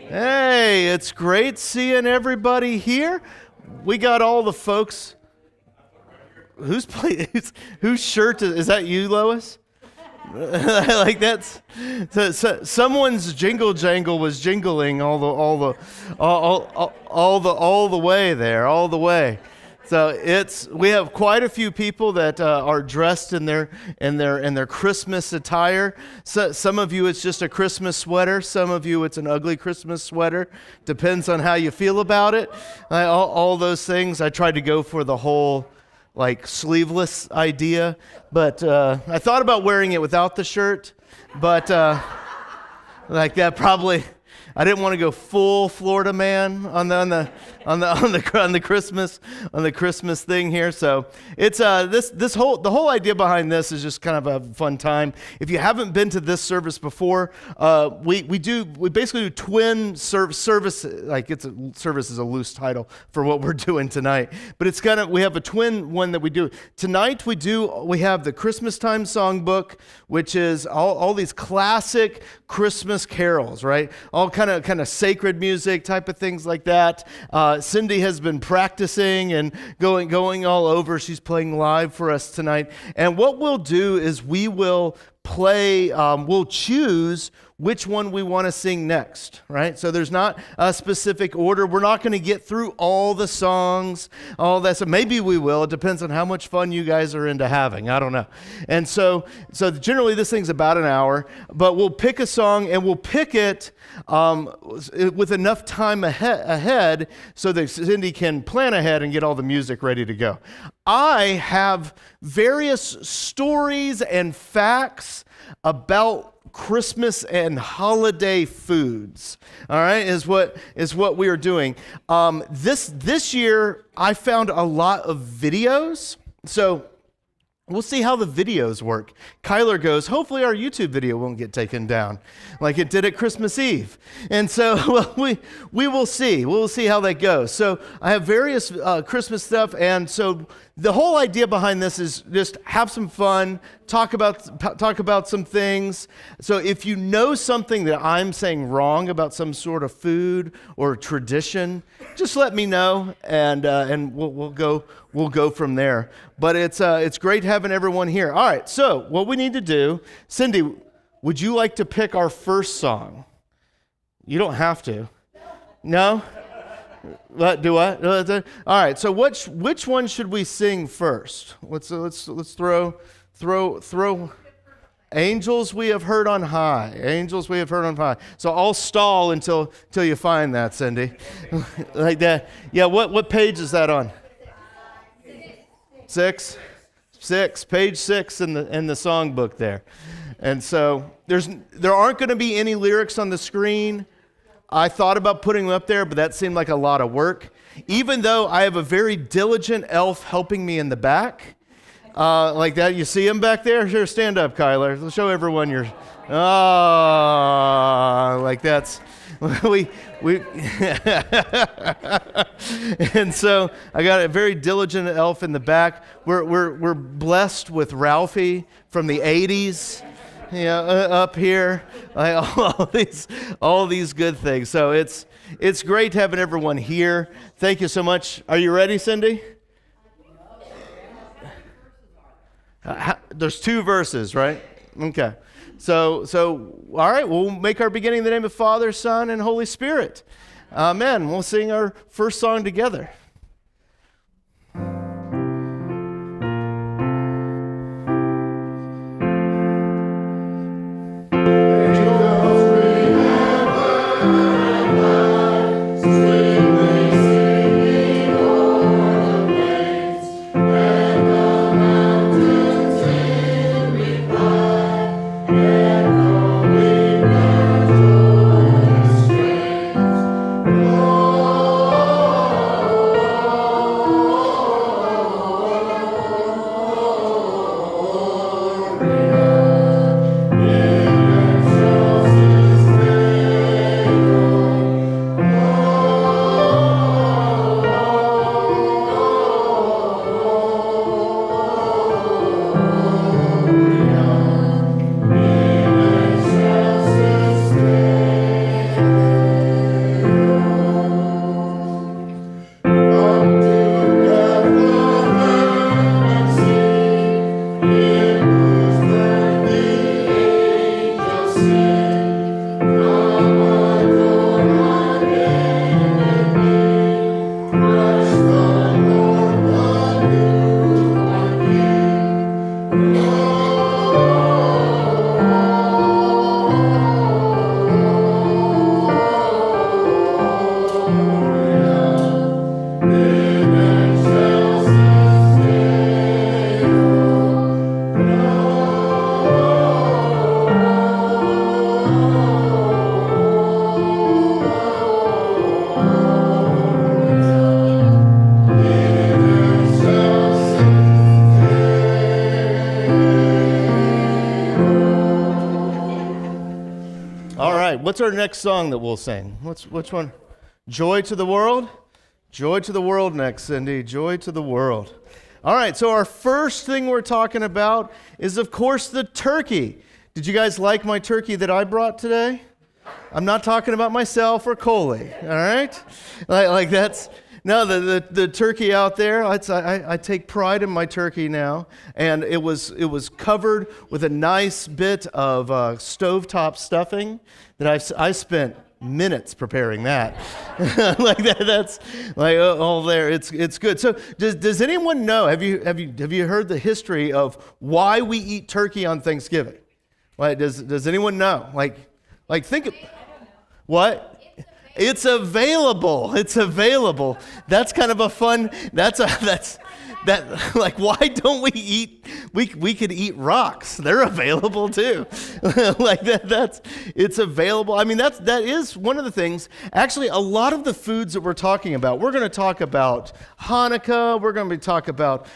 Hey, it's great seeing everybody here. We got all the folks. Whose shirt is that? You, Lois? Like that's someone's jingle jangle was jingling all the way there, all the way. So we have quite a few people that are dressed in their Christmas attire. So, some of you it's just a Christmas sweater. Some of you it's an ugly Christmas sweater. Depends on how you feel about it. All those things. I tried to go for the whole sleeveless idea, but I thought about wearing it without the shirt, but that probably. I didn't want to go full Florida man on the Christmas thing here. So it's the whole idea behind this is just kind of a fun time. If you haven't been to this service before, we basically do twin service. Service is a loose title for what we're doing tonight, but it's we have a twin one that we do tonight. We have the Christmas time songbook, which is all these classic Christmas carols, right? All kind of sacred music type of things like that. Cindy has been practicing and going all over. She's playing live for us tonight. And what we'll do is we will play, we'll choose which one we want to sing next, right? So there's not a specific order. We're not going to get through all the songs, all that. So maybe we will. It depends on how much fun you guys are into having. I don't know. And so generally this thing's about an hour, but we'll pick a song and we'll pick it with enough time ahead so that Cindy can plan ahead and get all the music ready to go. I have various stories and facts about Christmas and holiday foods. All right, is what we are doing. This year I found a lot of videos. So we'll see how the videos work. Kyler goes, hopefully our YouTube video won't get taken down like it did at Christmas Eve. And so we will see. We'll see how that goes. So I have various Christmas stuff. And so the whole idea behind this is just have some fun, talk about some things. So if you know something that I'm saying wrong about some sort of food or tradition, just let me know, and we'll go from there. But it's great having everyone here. All right, so what we need to do, Cindy, would you like to pick our first song? You don't have to. No? What do I? All right. So which one should we sing first? Let's throw. Angels we have heard on high. Angels we have heard on high. So I'll stall until you find that, Cindy. Like that. Yeah. What page is that on? 6. Page 6 in the songbook there. And so there aren't going to be any lyrics on the screen. I thought about putting them up there, but that seemed like a lot of work. Even though I have a very diligent elf helping me in the back, like that. You see him back there? Sure, stand up, Kyler. Let's show everyone your. Like that's we. And so I got a very diligent elf in the back. We're blessed with Ralphie from the '80s. Up here, all these good things. So it's great having everyone here. Thank you so much. Are you ready, Cindy? There's 2 verses, right? Okay. So all right. We'll make our beginning in the name of Father, Son, and Holy Spirit. Amen. We'll sing our first song together. Oh what's our next song that we'll sing? Which one? Joy to the World? Joy to the World next, Cindy. Joy to the World. All right, so our first thing we're talking about is, of course, the turkey. Did you guys like my turkey that I brought today? I'm not talking about myself or Coley, all right? Like that's... No, the turkey out there, I take pride in my turkey now, and it was covered with a nice bit of stovetop stuffing that I spent minutes preparing that. Like that's like oh there, it's good. So does anyone know? Have you heard the history of why we eat turkey on Thanksgiving? Like does anyone know? Like think what? It's available. It's available. That's kind of a fun. Like why don't we eat? We could eat rocks. They're available too. Like it's available. I mean that is one of the things. Actually, a lot of the foods that we're talking about. We're going to talk about Hanukkah. We're going to talk about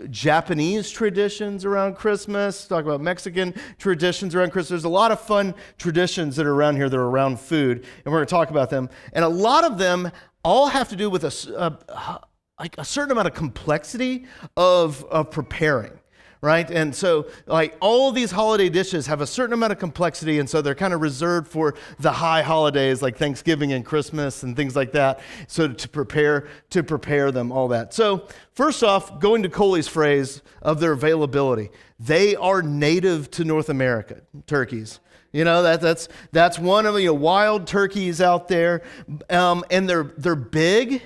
Japanese traditions around Christmas. Talk about Mexican traditions around Christmas. There's a lot of fun traditions that are around here that are around food, and we're going to talk about them. And a lot of them all have to do with like a certain amount of complexity of preparing, right? And so like all these holiday dishes have a certain amount of complexity, and so they're kind of reserved for the high holidays like Thanksgiving and Christmas and things like that. So to prepare them, all that. So first off, going to Coley's phrase of their availability, they are native to North America, turkeys. You know, that's one of the wild turkeys out there, and they're big.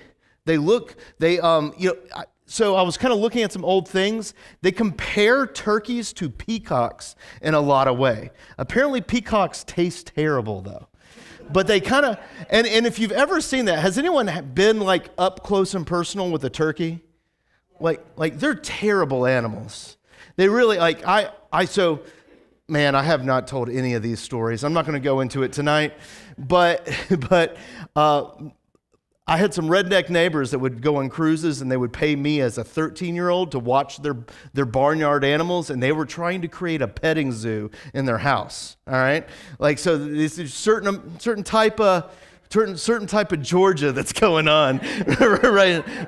So I was kind of looking at some old things. They compare turkeys to peacocks in a lot of way. Apparently peacocks taste terrible though. But they kind of, and if you've ever seen that, has anyone been like up close and personal with a turkey? Like they're terrible animals. They really, man, I have not told any of these stories. I'm not going to go into it tonight, but I had some redneck neighbors that would go on cruises, and they would pay me as a 13-year-old to watch their barnyard animals, and they were trying to create a petting zoo in their house. All right, like so, this is certain type of Georgia that's going on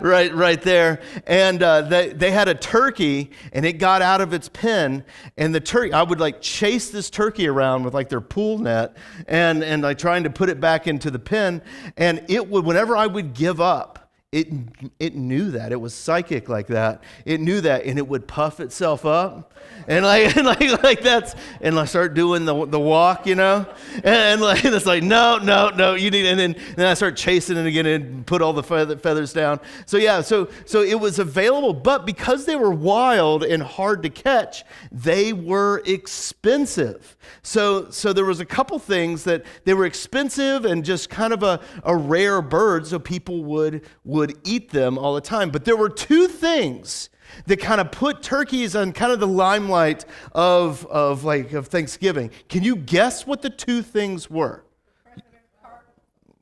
right there. And they had a turkey, and it got out of its pen, and the turkey, I would like chase this turkey around with like their pool net and like trying to put it back into the pen, and it would, whenever I would give up, it knew that. It was psychic like that. It knew that, and it would puff itself up, and like that's, and I start doing the walk, and like it's like no, you need, and then I start chasing it again and put all the feathers down. So yeah, so it was available, but because they were wild and hard to catch, they were expensive. So there was a couple things that they were expensive and just kind of a rare bird, so people would eat them all the time. But there were two things that kind of put turkeys on kind of the limelight of Thanksgiving. Can you guess what the two things were?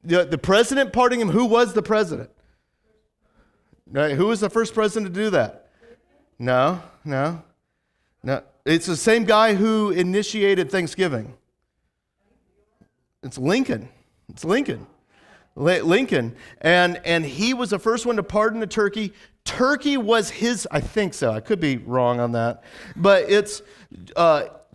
The president parting him. Who was the president? Right, who was the first president to do that? No. It's the same guy who initiated Thanksgiving. It's Lincoln. Lincoln, and he was the first one to pardon the turkey. Turkey was his, I think so, I could be wrong on that, but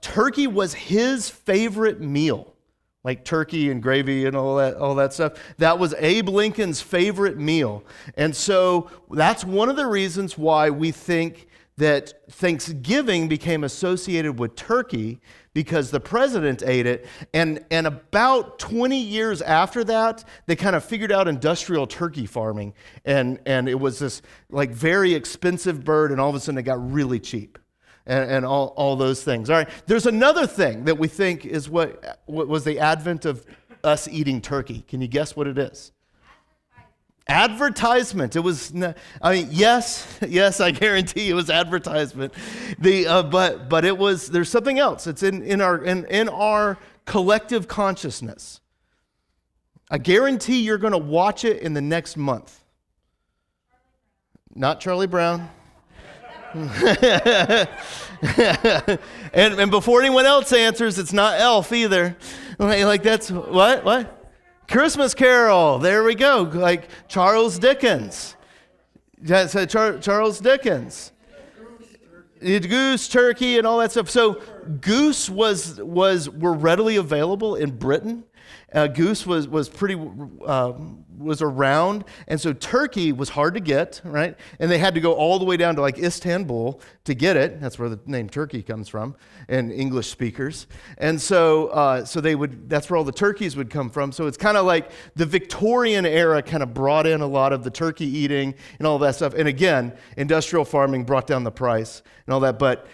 turkey was his favorite meal, like turkey and gravy and all that stuff. That was Abe Lincoln's favorite meal, and so that's one of the reasons why we think that Thanksgiving became associated with turkey, because the president ate it, and about 20 years after that, they kind of figured out industrial turkey farming, and it was this like very expensive bird, and all of a sudden it got really cheap, and all those things. All right, there's another thing that we think is what was the advent of us eating turkey. Can you guess what it is? Advertisement. It was. Yes, I guarantee it was advertisement. But it was. There's something else. It's in our collective consciousness. I guarantee you're going to watch it in the next month. Not Charlie Brown. and before anyone else answers, it's not Elf either. Like that's what? Christmas Carol. There we go. Like Charles Dickens. That's Charles Dickens. Goose, turkey, and all that stuff. So goose were readily available in Britain. Goose was around, and so turkey was hard to get, right? And they had to go all the way down to like Istanbul to get it. That's where the name turkey comes from, and English speakers. And so that's where all the turkeys would come from. So it's kind of like the Victorian era kind of brought in a lot of the turkey eating and all that stuff. And again, industrial farming brought down the price and all that. But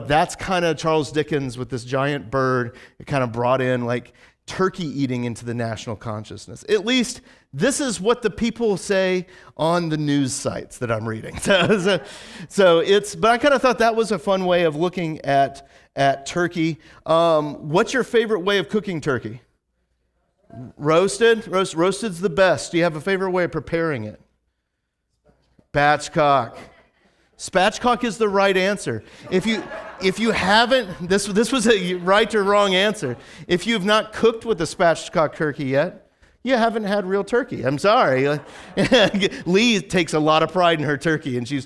that's kind of Charles Dickens with this giant bird. It kind of brought in like turkey eating into the national consciousness. At least this is what the people say on the news sites that I'm reading. But I kind of thought that was a fun way of looking at turkey. What's your favorite way of cooking turkey? Roasted? Roasted's the best. Do you have a favorite way of preparing it? Spatchcock. Spatchcock is the right answer. If you haven't, this was a right or wrong answer. If you've not cooked with a spatchcock turkey yet, you haven't had real turkey. I'm sorry. Lee takes a lot of pride in her turkey, and she's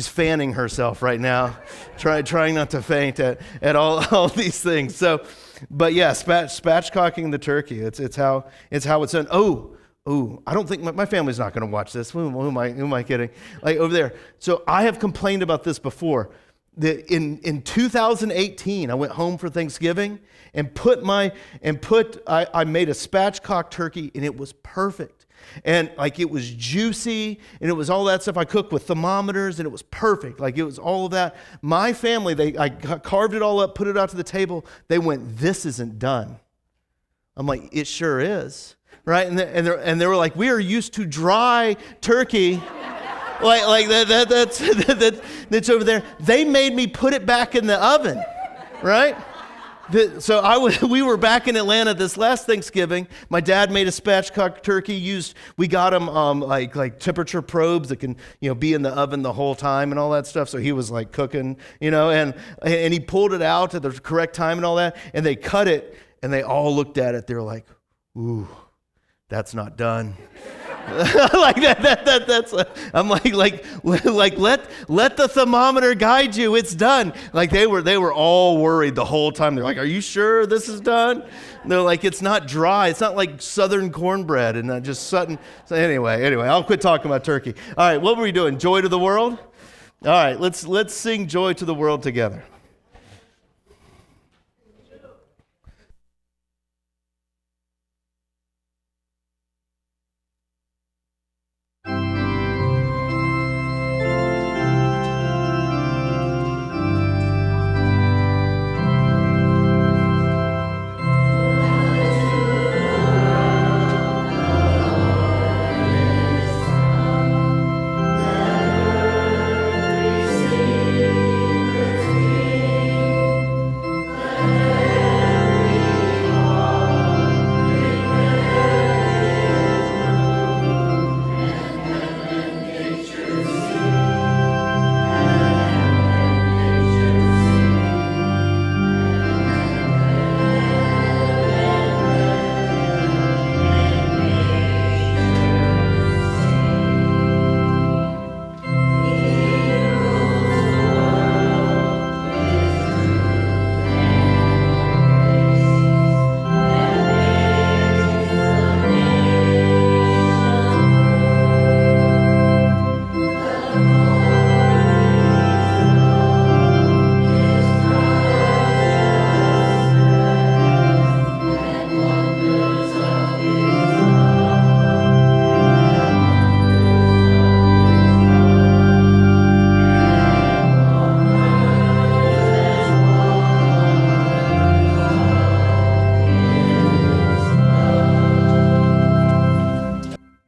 fanning herself right now, trying not to faint at all these things. So, but yeah, spatchcocking the turkey. It's how it's done. Oh, I don't think my family's not going to watch this. Who am I kidding? Like over there. So I have complained about this before. In 2018, I went home for Thanksgiving and I made a spatchcock turkey, and it was perfect. And like it was juicy, and it was all that stuff. I cooked with thermometers, and it was perfect. Like it was all of that. My family, I carved it all up, put it out to the table. They went, "This isn't done." I'm like, "It sure is." Right? And they were like, "We are used to dry turkey." like that's over there. They made me put it back in the oven, right? We were back in Atlanta this last Thanksgiving. My dad made a spatchcock turkey. We got him like temperature probes that can be in the oven the whole time and all that stuff. So he was like cooking, and he pulled it out at the correct time and all that. And they cut it, and they all looked at it. They were like, "Ooh, that's not done." Like that's I'm like let the thermometer guide you. It's done. Like they were all worried the whole time. They're like, "Are you sure this is done?" And they're like, "It's not dry. It's not like Southern cornbread and just Sutton." So anyway, I'll quit talking about turkey. All right, what were we doing? Joy to the world? All right, let's sing Joy to the World together.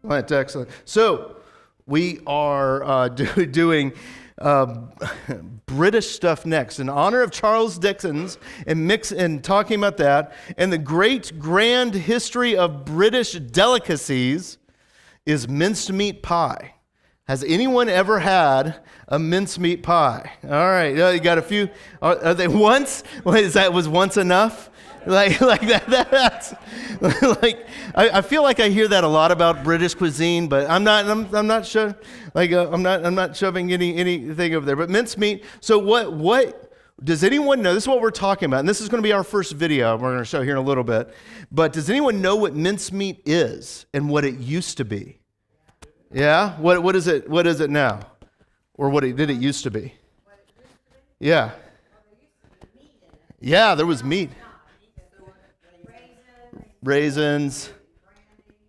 That's excellent. So we are doing British stuff next in honor of Charles Dickens, and talking about that, and the great grand history of British delicacies is minced meat pie. Has anyone ever had a mincemeat pie? All right, you got a few. Are they once? Was once enough? Like that's like I feel like I hear that a lot about British cuisine, but I'm not sure. Like I'm not shoving anything over there. But mincemeat. So what does anyone know? This is what we're talking about, and this is going to be our first video we're going to show here in a little bit. But does anyone know what mincemeat is and what it used to be? Yeah? What is it? What is it now? Or did it used to be? Yeah. Yeah, there was meat. Raisins.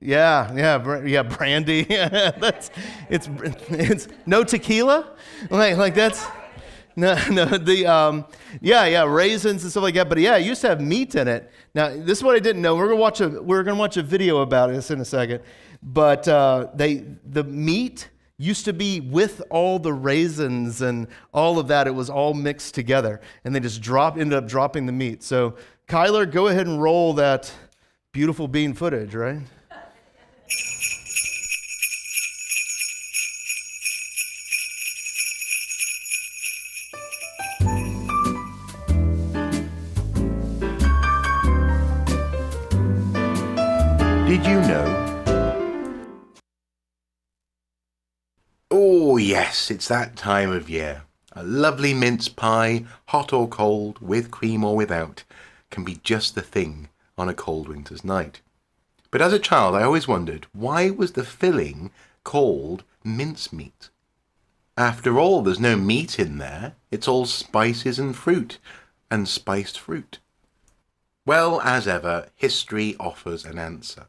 Yeah, brandy. It's no tequila? Like that's no raisins and stuff like that. But yeah, it used to have meat in it. Now, this is what I didn't know. We're gonna watch a video about this in a second. But the meat used to be with all the raisins and all of that. It was all mixed together, and they just ended up dropping the meat. So, Kyler, go ahead and roll that beautiful bean footage, right? Did you know? Oh yes, it's that time of year. A lovely mince pie, hot or cold, with cream or without, can be just the thing on a cold winter's night. But as a child, I always wondered, why was the filling called mincemeat? After all, there's no meat in there. It's all spices and fruit, and spiced fruit. Well, as ever, history offers an answer.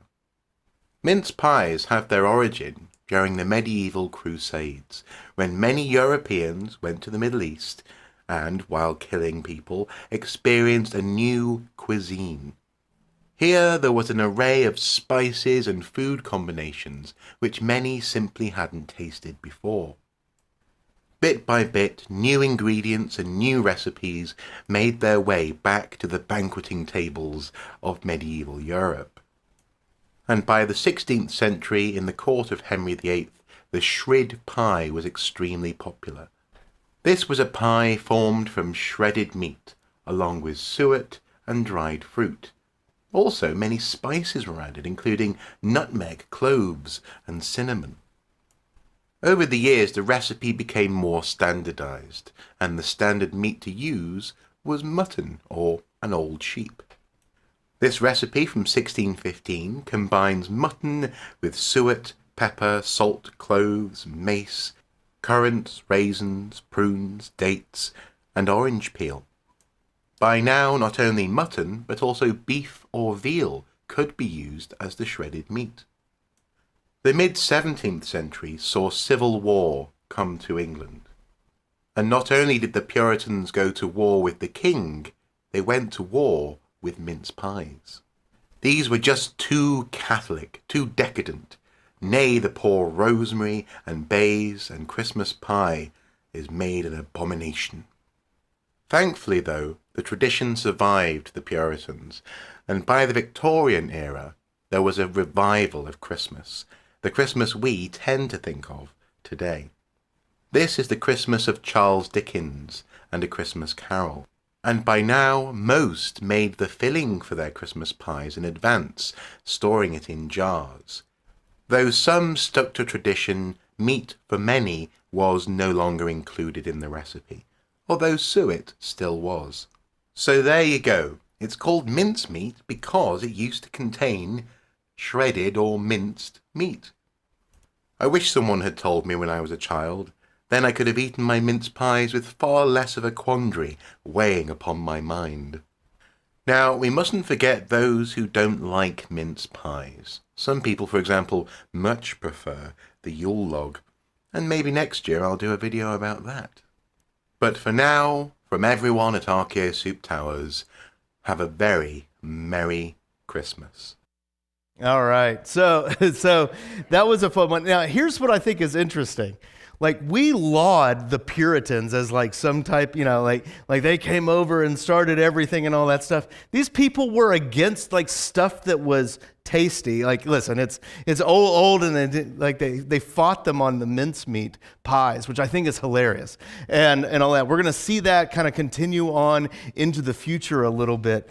Mince pies have their origin during the medieval Crusades, when many Europeans went to the Middle East and, while killing people, experienced a new cuisine. Here there was an array of spices and food combinations which many simply hadn't tasted before. Bit by bit, new ingredients and new recipes made their way back to the banqueting tables of medieval Europe. And by the 16th century, in the court of Henry VIII, the shrid pie was extremely popular. This was a pie formed from shredded meat, along with suet and dried fruit. Also, many spices were added, including nutmeg, cloves, and cinnamon. Over the years, the recipe became more standardized, and the standard meat to use was mutton, or an old sheep. This recipe from 1615 combines mutton with suet, pepper, salt, cloves, mace, currants, raisins, prunes, dates, and orange peel. By now, not only mutton, but also beef or veal could be used as the shredded meat. The mid-17th century saw civil war come to England. And not only did the Puritans go to war with the king, they went to war with mince pies. These were just too Catholic, too decadent. Nay, the poor rosemary and bays and Christmas pie is made an abomination. Thankfully, though, the tradition survived the Puritans, and by the Victorian era, there was a revival of Christmas, the Christmas we tend to think of today. This is the Christmas of Charles Dickens and A Christmas Carol. And by now, most made the filling for their Christmas pies in advance, storing it in jars. Though some stuck to tradition, meat for many was no longer included in the recipe, although suet still was. So there you go. It's called mincemeat because it used to contain shredded or minced meat. I wish someone had told me when I was a child. Then I could have eaten my mince pies with far less of a quandary weighing upon my mind. Now, we mustn't forget those who don't like mince pies. Some people, for example, much prefer the Yule log, and maybe next year I'll do a video about that. But for now, from everyone at Archeo Soup Towers, have a very Merry Christmas. All right, so that was a fun one. Now, here's what I think is interesting. Like, we laud the Puritans as like some type, like they came over and started everything and all that stuff. These people were against like stuff that was tasty. Like, listen, it's old, and they fought them on the mincemeat pies, which I think is hilarious, and all that. We're gonna see that kind of continue on into the future a little bit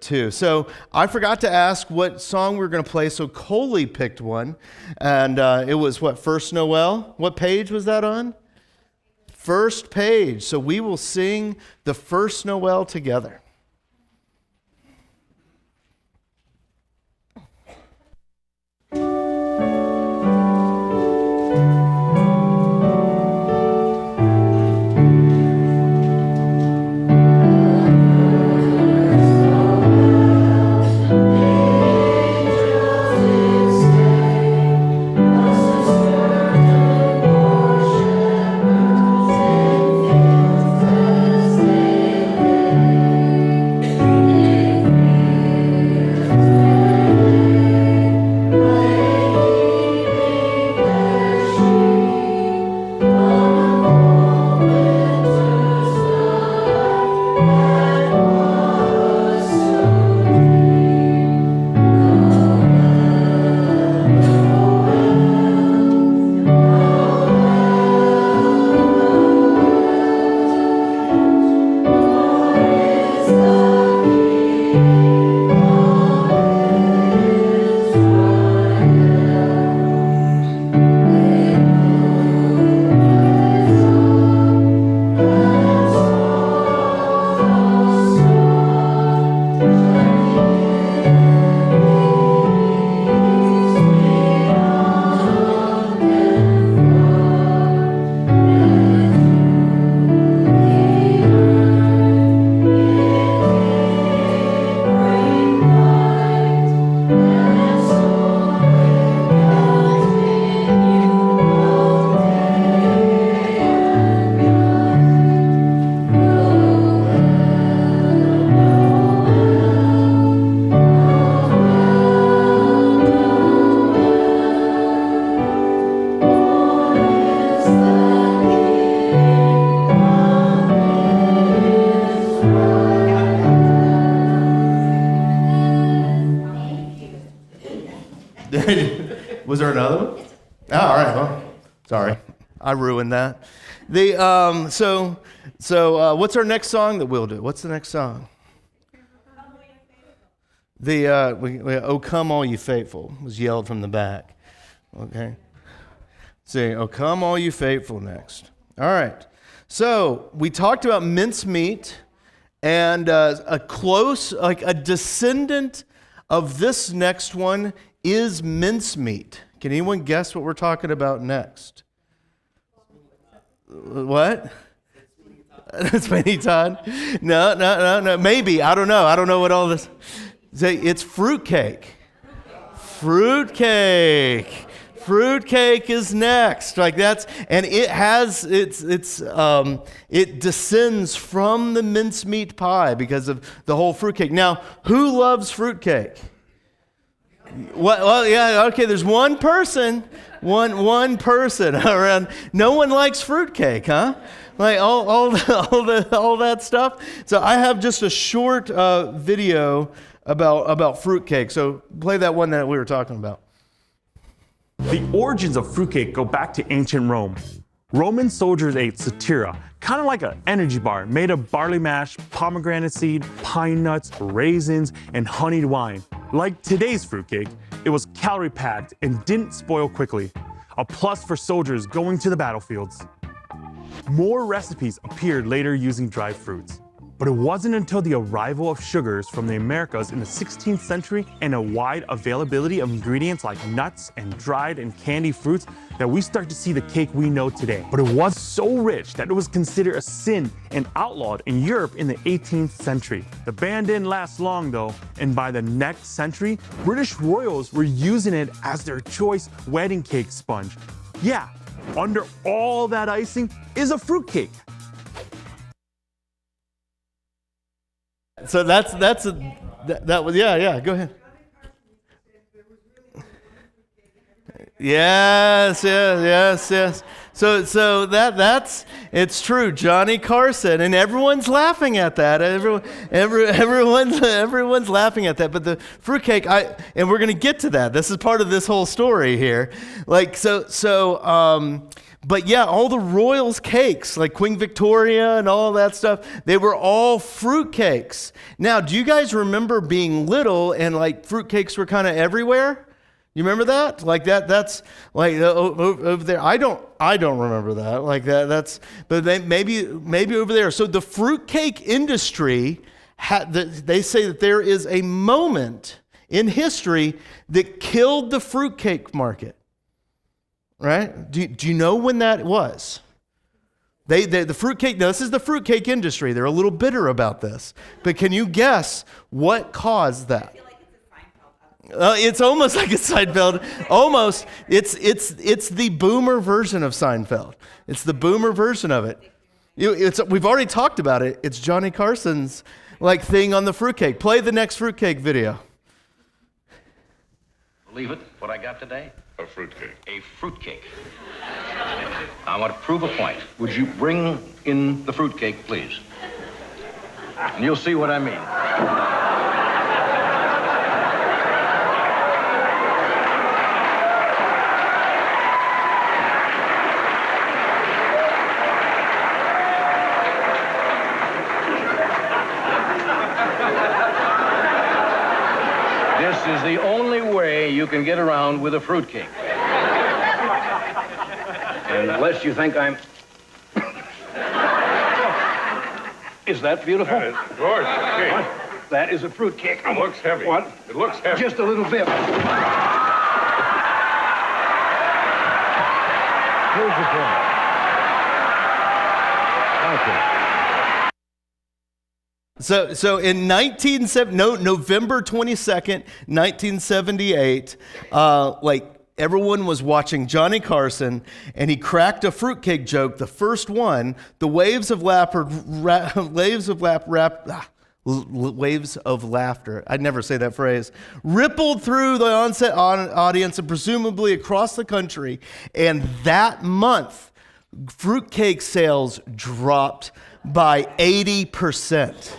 too. So I forgot to ask what song we were gonna play. So Coley picked one, and it was what, First Noel? What page was that on? First page. So we will sing the First Noel together. Was there another one? Oh, all right. Well, sorry, I ruined that. What's our next song that we'll do? What's the next song? "Oh Come All You Faithful" was yelled from the back. Okay. See, "Oh Come All You Faithful" next. All right. So we talked about mincemeat, and a descendant of this next one is mincemeat. Can anyone guess what we're talking about next? What? Sweeney Todd? No. Maybe. I don't know. I don't know what all this. It's fruitcake. Fruitcake is next. Like that's, and it has it descends from the mincemeat pie because of the whole fruitcake. Now, who loves fruitcake? Well, yeah, okay. There's one person around. No one likes fruitcake, huh? Like all that stuff. So I have just a short video about fruitcake. So play that one that we were talking about. The origins of fruitcake go back to ancient Rome. Roman soldiers ate satira, kind of like an energy bar made of barley mash, pomegranate seed, pine nuts, raisins, and honeyed wine. Like today's fruitcake, it was calorie-packed and didn't spoil quickly, a plus for soldiers going to the battlefields. More recipes appeared later using dried fruits. But it wasn't until the arrival of sugars from the Americas in the 16th century and a wide availability of ingredients like nuts and dried and candied fruits that we start to see the cake we know today. But it was so rich that it was considered a sin and outlawed in Europe in the 18th century. The ban didn't last long though, and by the next century, British royals were using it as their choice wedding cake sponge. Yeah, under all that icing is a fruitcake. So that was, yeah, go ahead. Yes, yes, yes, yes. So that's it's true, Johnny Carson, and everyone's laughing at that. Everyone's laughing at that. But the fruitcake, and we're going to get to that. This is part of this whole story here. But yeah, all the Royals cakes, like Queen Victoria and all that stuff, they were all fruit cakes. Now, do you guys remember being little and like fruit cakes were kind of everywhere? You remember that? Like that's like over there. I don't remember that. Like that's, but maybe over there. So the fruitcake industry they say that there is a moment in history that killed the fruitcake market. Right? Do you know when that was? The fruitcake. Now this is the fruitcake industry. They're a little bitter about this, but can you guess what caused that? It's almost like a Seinfeld. Almost. It's the boomer version of Seinfeld. It's the boomer version of it. We've already talked about it. It's Johnny Carson's like thing on the fruitcake. Play the next fruitcake video. Believe it, what I got today? A fruitcake. A fruitcake. I want to prove a point. Would you bring in the fruitcake, please? And you'll see what I mean. This is the only way you can get around with a fruitcake. Unless you think I'm... Is that beautiful? That is gorgeous cake. What? That is a fruitcake. It looks heavy. What? It looks heavy. Just a little bit. Here's the point. Okay. So in November 22nd, 1978, everyone was watching Johnny Carson, and he cracked a fruitcake joke. The first one, the waves of laughter. I'd never say that phrase. Rippled through the onset audience and presumably across the country. And that month, fruitcake sales dropped by 80%.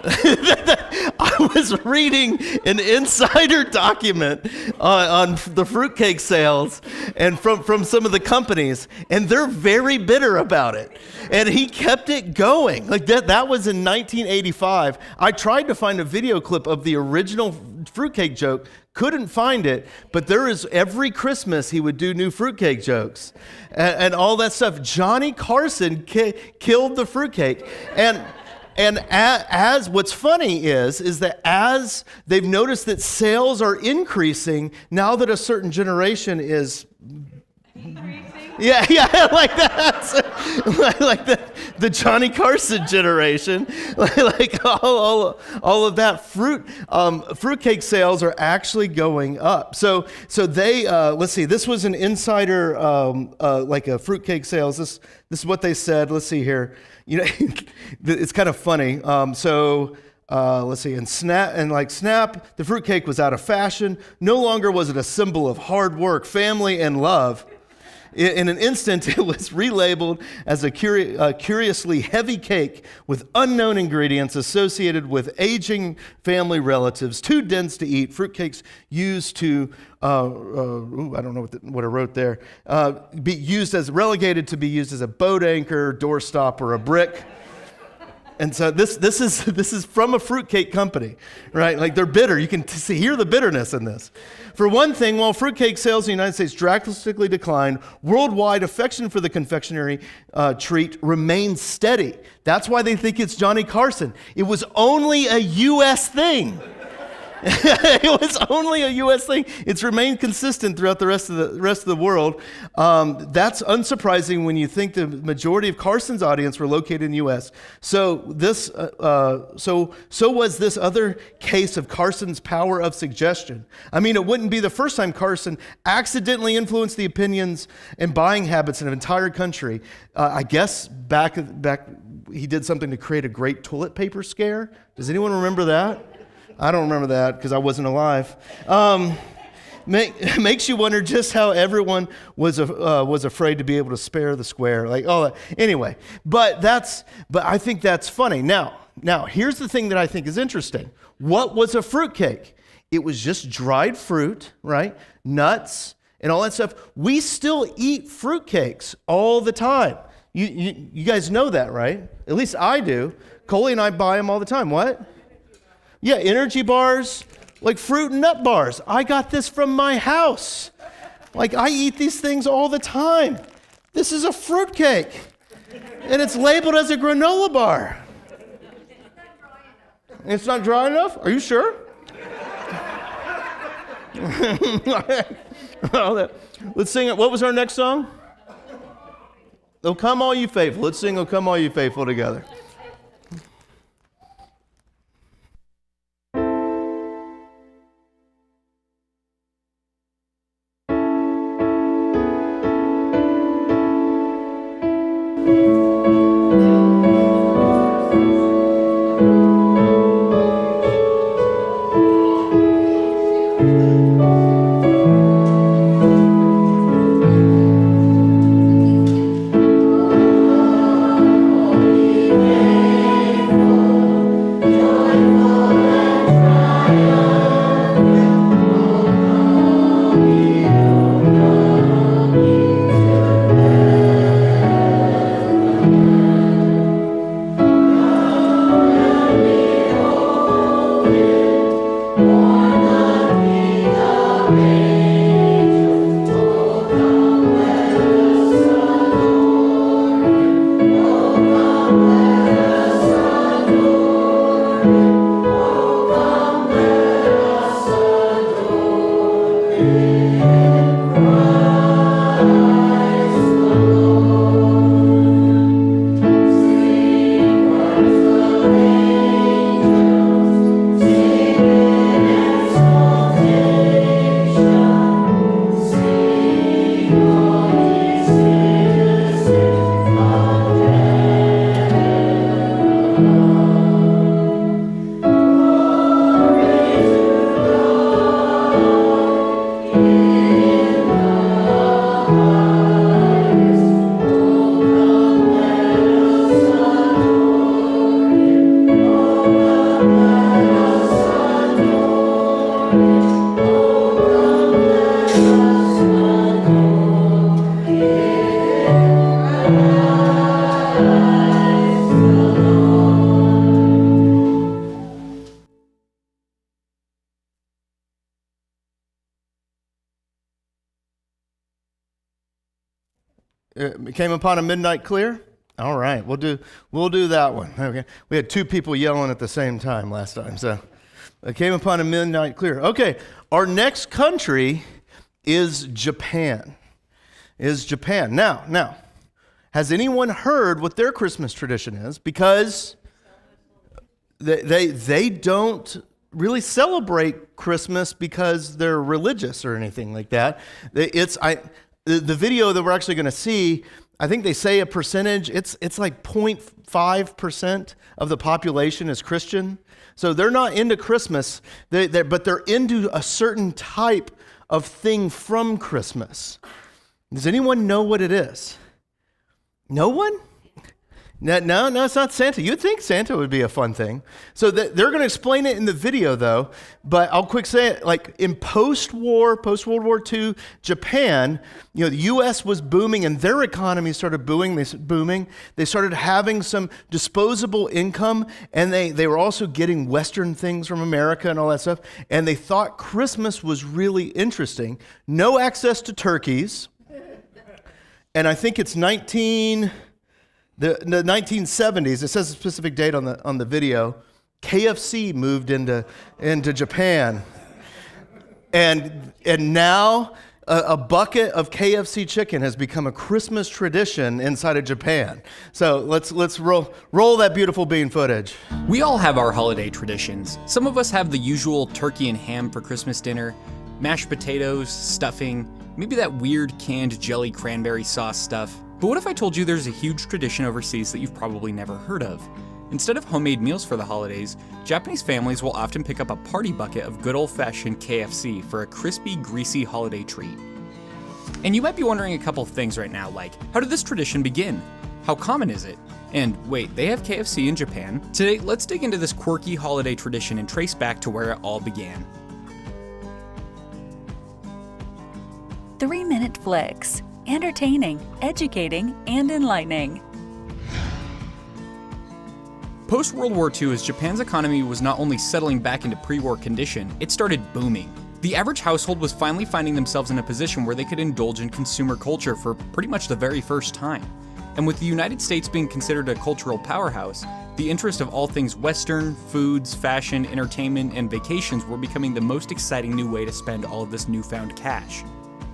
I was reading an insider document on the fruitcake sales and from some of the companies, and they're very bitter about it. And he kept it going. Like that was in 1985. I tried to find a video clip of the original fruitcake joke, couldn't find it, but there is every Christmas he would do new fruitcake jokes and all that stuff. Johnny Carson killed the fruitcake. And as what's funny is that as they've noticed that sales are increasing now that a certain generation is increasing? Yeah, like that, like the Johnny Carson generation, like all of that fruitcake sales are actually going up. So they let's see, this was an insider like a fruitcake sales. This is what they said. Let's see here. You know, it's kind of funny. Let's see, and Snap, the fruitcake was out of fashion. No longer was it a symbol of hard work, family, and love. In an instant, it was relabeled as a curiously heavy cake with unknown ingredients associated with aging family relatives, too dense to eat. Fruitcakes used to, I don't know what I wrote there, relegated to be used as a boat anchor, doorstop, or a brick. And so this is from a fruitcake company, right? Like they're bitter. You can hear the bitterness in this. For one thing, while fruitcake sales in the United States drastically declined, worldwide affection for the confectionery treat remains steady. That's why they think it's Johnny Carson. It was only a U.S. thing. It was only a U.S. thing. It's remained consistent throughout the rest of the world. That's unsurprising when you think the majority of Carson's audience were located in the U.S. So was this other case of Carson's power of suggestion. I mean, it wouldn't be the first time Carson accidentally influenced the opinions and buying habits in an entire country. I guess back he did something to create a great toilet paper scare. Does anyone remember that? I don't remember that because I wasn't alive. makes you wonder just how everyone was afraid to be able to spare the square. Like, oh, anyway. But I think that's funny. Now, here's the thing that I think is interesting. What was a fruitcake? It was just dried fruit, right? Nuts and all that stuff. We still eat fruitcakes all the time. You guys know that, right? At least I do. Coley and I buy them all the time. What? Yeah, energy bars, like fruit and nut bars. I got this from my house. Like, I eat these things all the time. This is a fruitcake, and it's labeled as a granola bar. It's not dry enough? Are you sure? Let's sing it. What was our next song? Oh, come all you faithful. Let's sing, Oh, come all you faithful together. Came upon a midnight clear? All right, we'll do that one. Okay, we had two people yelling at the same time last time, so it came upon a midnight clear. Okay, our next country is Japan. Now, has anyone heard what their Christmas tradition is? Because they don't really celebrate Christmas because they're religious or anything like that. The video that we're actually going to see, I think they say a percentage, it's like 0.5% of the population is Christian. So they're not into Christmas, but they're into a certain type of thing from Christmas. Does anyone know what it is? No one? No, it's not Santa. You'd think Santa would be a fun thing. So they're going to explain it in the video, though. But I'll quick say it, like in post-World War II Japan, the U.S. was booming and their economy started booming. They started having some disposable income, and they were also getting Western things from America and all that stuff. And they thought Christmas was really interesting. No access to turkeys. And I think it's the 1970s, it says a specific date on the video, KFC moved into Japan. And now a bucket of KFC chicken has become a Christmas tradition inside of Japan. So let's roll that beautiful bean footage. We all have our holiday traditions. Some of us have the usual turkey and ham for Christmas dinner, mashed potatoes, stuffing, maybe that weird canned jelly cranberry sauce stuff. But what if I told you there's a huge tradition overseas that you've probably never heard of? Instead of homemade meals for the holidays, Japanese families will often pick up a party bucket of good old-fashioned KFC for a crispy, greasy holiday treat. And you might be wondering a couple of things right now, like, how did this tradition begin? How common is it? And wait, they have KFC in Japan? Today, let's dig into this quirky holiday tradition and trace back to where it all began. 3-minute flicks. Entertaining, educating, and enlightening. Post-World War II, as Japan's economy was not only settling back into pre-war condition, it started booming. The average household was finally finding themselves in a position where they could indulge in consumer culture for pretty much the very first time. And with the United States being considered a cultural powerhouse, the interest of all things Western, foods, fashion, entertainment, and vacations were becoming the most exciting new way to spend all of this newfound cash.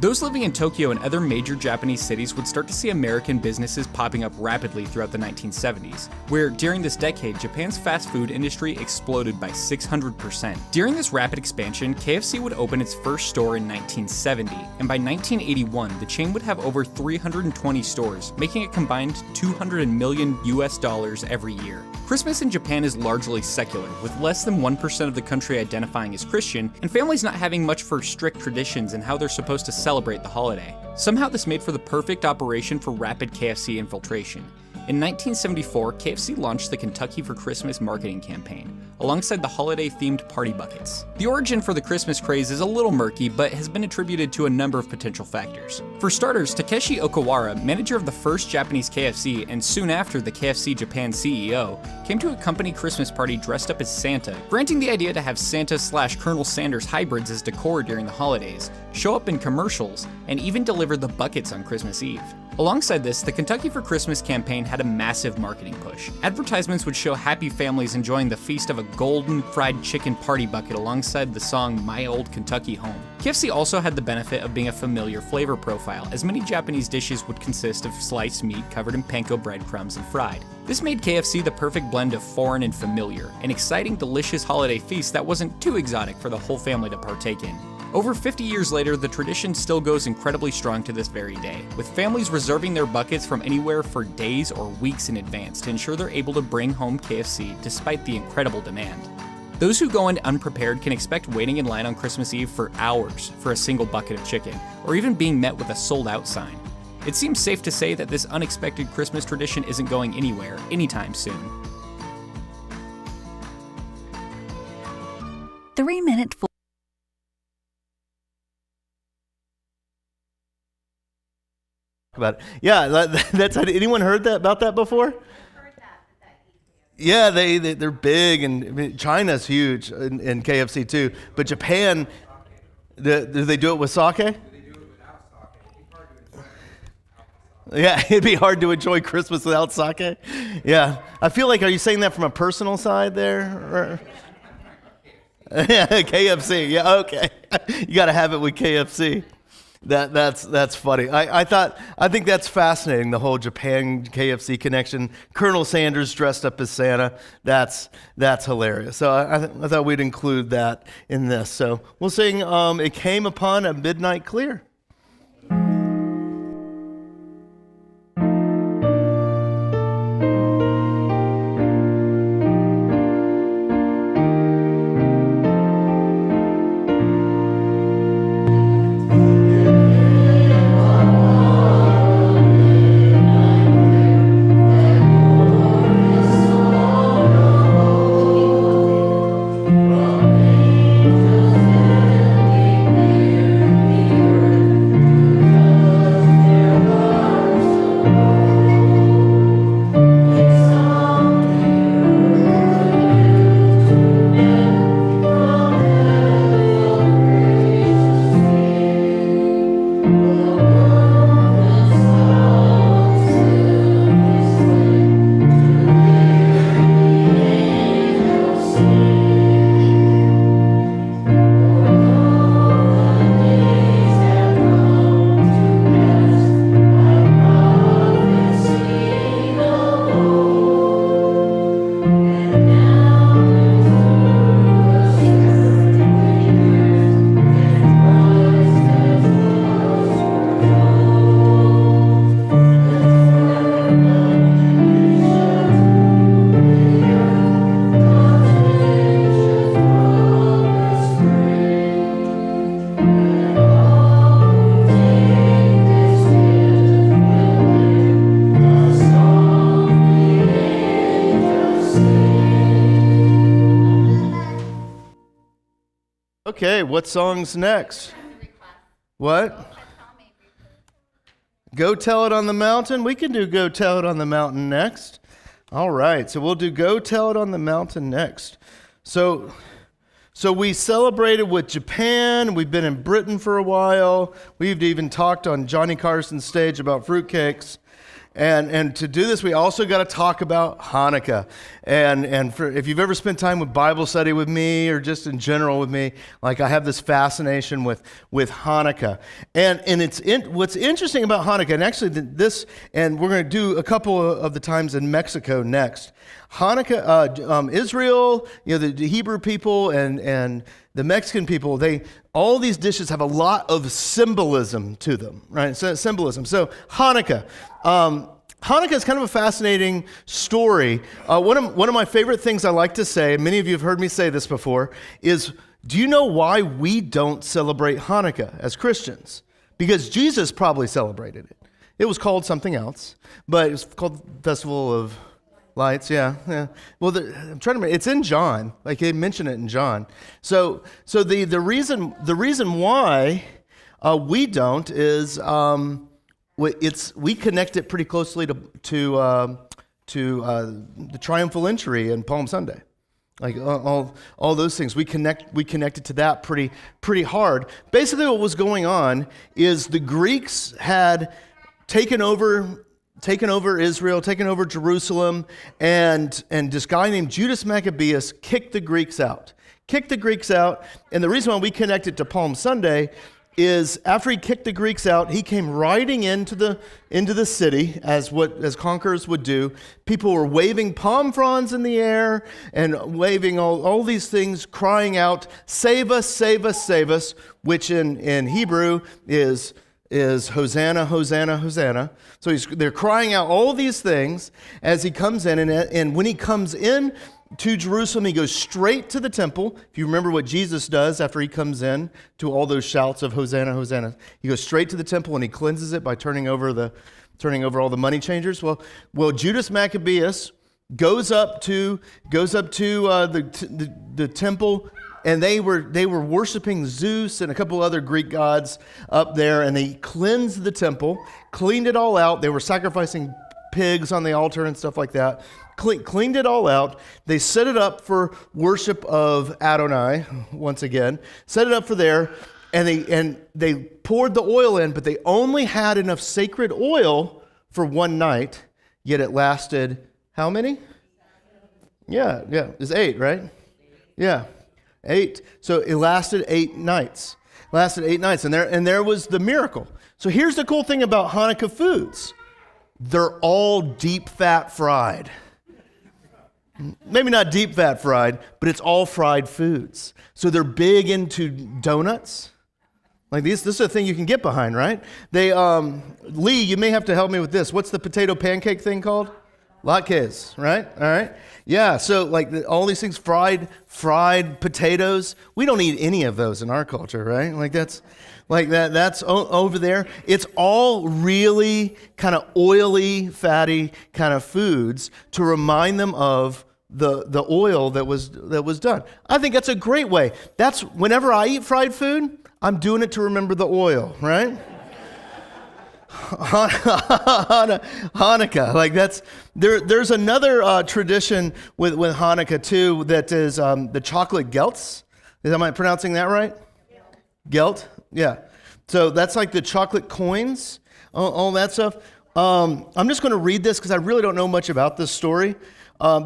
Those living in Tokyo and other major Japanese cities would start to see American businesses popping up rapidly throughout the 1970s, where during this decade, Japan's fast food industry exploded by 600%. During this rapid expansion, KFC would open its first store in 1970, and by 1981, the chain would have over 320 stores, making a combined $200 million every year. Christmas in Japan is largely secular, with less than 1% of the country identifying as Christian, and families not having much for strict traditions and how they're supposed to celebrate the holiday. Somehow this made for the perfect operation for rapid KFC infiltration. In 1974, KFC launched the Kentucky for Christmas marketing campaign, alongside the holiday-themed party buckets. The origin for the Christmas craze is a little murky, but has been attributed to a number of potential factors. For starters, Takeshi Okawara, manager of the first Japanese KFC and soon after the KFC Japan CEO, came to a company Christmas party dressed up as Santa, granting the idea to have Santa/Colonel Sanders hybrids as decor during the holidays, show up in commercials, and even deliver the buckets on Christmas Eve. Alongside this, the Kentucky for Christmas campaign had a massive marketing push. Advertisements would show happy families enjoying the feast of a golden fried chicken party bucket alongside the song My Old Kentucky Home. KFC also had the benefit of being a familiar flavor profile, as many Japanese dishes would consist of sliced meat covered in panko breadcrumbs and fried. This made KFC the perfect blend of foreign and familiar, an exciting, delicious holiday feast that wasn't too exotic for the whole family to partake in. Over 50 years later, the tradition still goes incredibly strong to this very day, with families reserving their buckets from anywhere for days or weeks in advance to ensure they're able to bring home KFC despite the incredible demand. Those who go in unprepared can expect waiting in line on Christmas Eve for hours for a single bucket of chicken, or even being met with a sold-out sign. It seems safe to say that this unexpected Christmas tradition isn't going anywhere anytime soon. 3-minute flicks. About it. Yeah, that's anyone heard that about that before? Yeah, they're big, and I mean, China's huge in KFC too. But Japan, do they do it with sake? Yeah, it'd be hard to enjoy Christmas without sake. Yeah, I feel like, are you saying that from a personal side there? Yeah, KFC. Yeah, okay. You got to have it with KFC. That's funny. I think that's fascinating, the whole Japan KFC connection. Colonel Sanders dressed up as Santa. That's hilarious. So I thought we'd include that in this. So we'll sing It Came Upon a Midnight Clear. Okay, what song's next? What? Go Tell It on the Mountain? We can do Go Tell It on the Mountain next. All right, so we'll do Go Tell It on the Mountain next. So we celebrated with Japan. We've been in Britain for a while. We've even talked on Johnny Carson's stage about fruitcakes. And to do this, we also got to talk about Hanukkah. And if you've ever spent time with Bible study with me or just in general with me, like I have this fascination with Hanukkah. And what's interesting about Hanukkah, and actually and we're going to do a couple of the times in Mexico next. Hanukkah, Israel, the Hebrew people and the Mexican people, all these dishes have a lot of symbolism to them, right? So, symbolism. So Hanukkah. Hanukkah is kind of a fascinating story. One of my favorite things I like to say, and many of you have heard me say this before, is, do you know why we don't celebrate Hanukkah as Christians? Because Jesus probably celebrated it. It was called something else, but it was called Festival of Lights, yeah. Well, I'm trying to remember. It's in John. Like they mention it in John. So the reason why we don't is we connect it pretty closely to the triumphal entry and Palm Sunday. Like all those things, we connected to that pretty hard. Basically, what was going on is the Greeks had taken over Israel, taken over Jerusalem, and this guy named Judas Maccabeus kicked the Greeks out. And the reason why we connect it to Palm Sunday is after he kicked the Greeks out, he came riding into the city as conquerors would do. People were waving palm fronds in the air and waving all these things, crying out, "Save us, save us, save us," which in Hebrew is Hosanna, Hosanna, Hosanna. So they're crying out all these things as he comes in. And when he comes in to Jerusalem, he goes straight to the temple. If you remember what Jesus does after he comes in to all those shouts of Hosanna, Hosanna, he goes straight to the temple and he cleanses it by turning over all the money changers. Well, Judas Maccabeus goes up to the temple. And they were worshiping Zeus and a couple other Greek gods up there, and they cleansed the temple, cleaned it all out. They were sacrificing pigs on the altar and stuff like that. Cleaned it all out. They set it up for worship of Adonai once again. Set it up for there, and they poured the oil in, but they only had enough sacred oil for one night. Yet it lasted how many? Yeah, it's 8, right? Yeah. 8. So it lasted 8 nights. And there was the miracle. So here's the cool thing about Hanukkah foods. They're all deep fat fried. Maybe not deep fat fried, but it's all fried foods. So they're big into donuts. Like this is a thing you can get behind, right? Lee, you may have to help me with this. What's the potato pancake thing called? Latkes, right? All right. Yeah, so like all these things, fried potatoes. We don't eat any of those in our culture, right? That's over there. It's all really kind of oily, fatty kind of foods to remind them of the oil that was done. I think that's a great way. That's whenever I eat fried food, I'm doing it to remember the oil, right? Hanukkah, like there's another tradition with Hanukkah too that is the chocolate gelts. Am I pronouncing that right? Gelt, yeah. So that's like the chocolate coins, all that stuff. I'm just going to read this because I really don't know much about this story.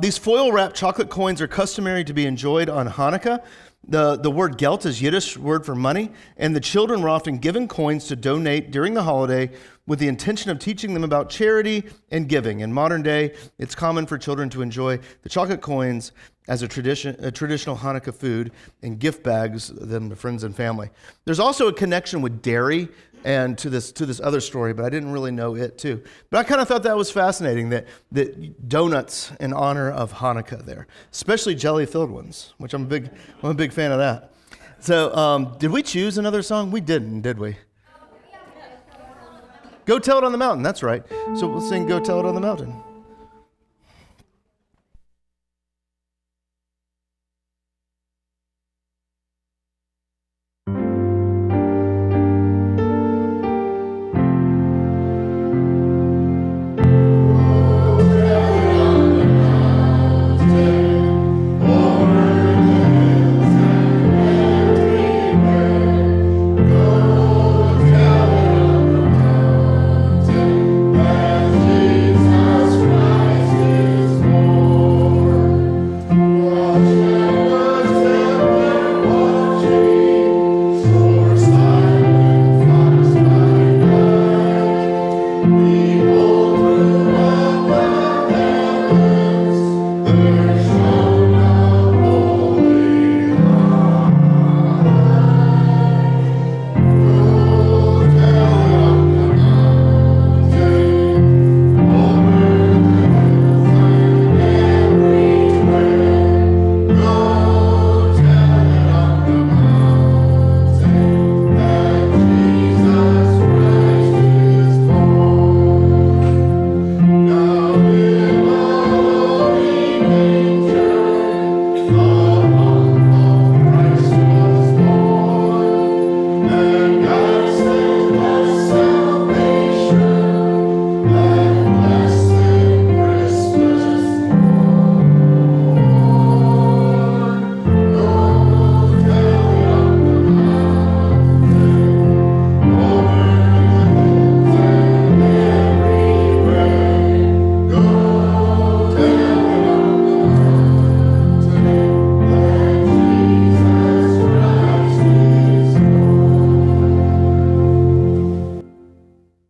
These foil-wrapped chocolate coins are customary to be enjoyed on Hanukkah. The word gelt is Yiddish word for money, and the children were often given coins to donate during the holiday with the intention of teaching them about charity and giving. In modern day, it's common for children to enjoy the chocolate coins as a traditional Hanukkah food and gift bags them to friends and family. There's also a connection with dairy and to this other story, but I didn't really know it too. But I kind of thought that was fascinating that donuts in honor of Hanukkah there, especially jelly-filled ones, which I'm a big fan of that. So, did we choose another song? We didn't, did we? Go Tell It on the Mountain, that's right. So we'll sing Go Tell It on the Mountain.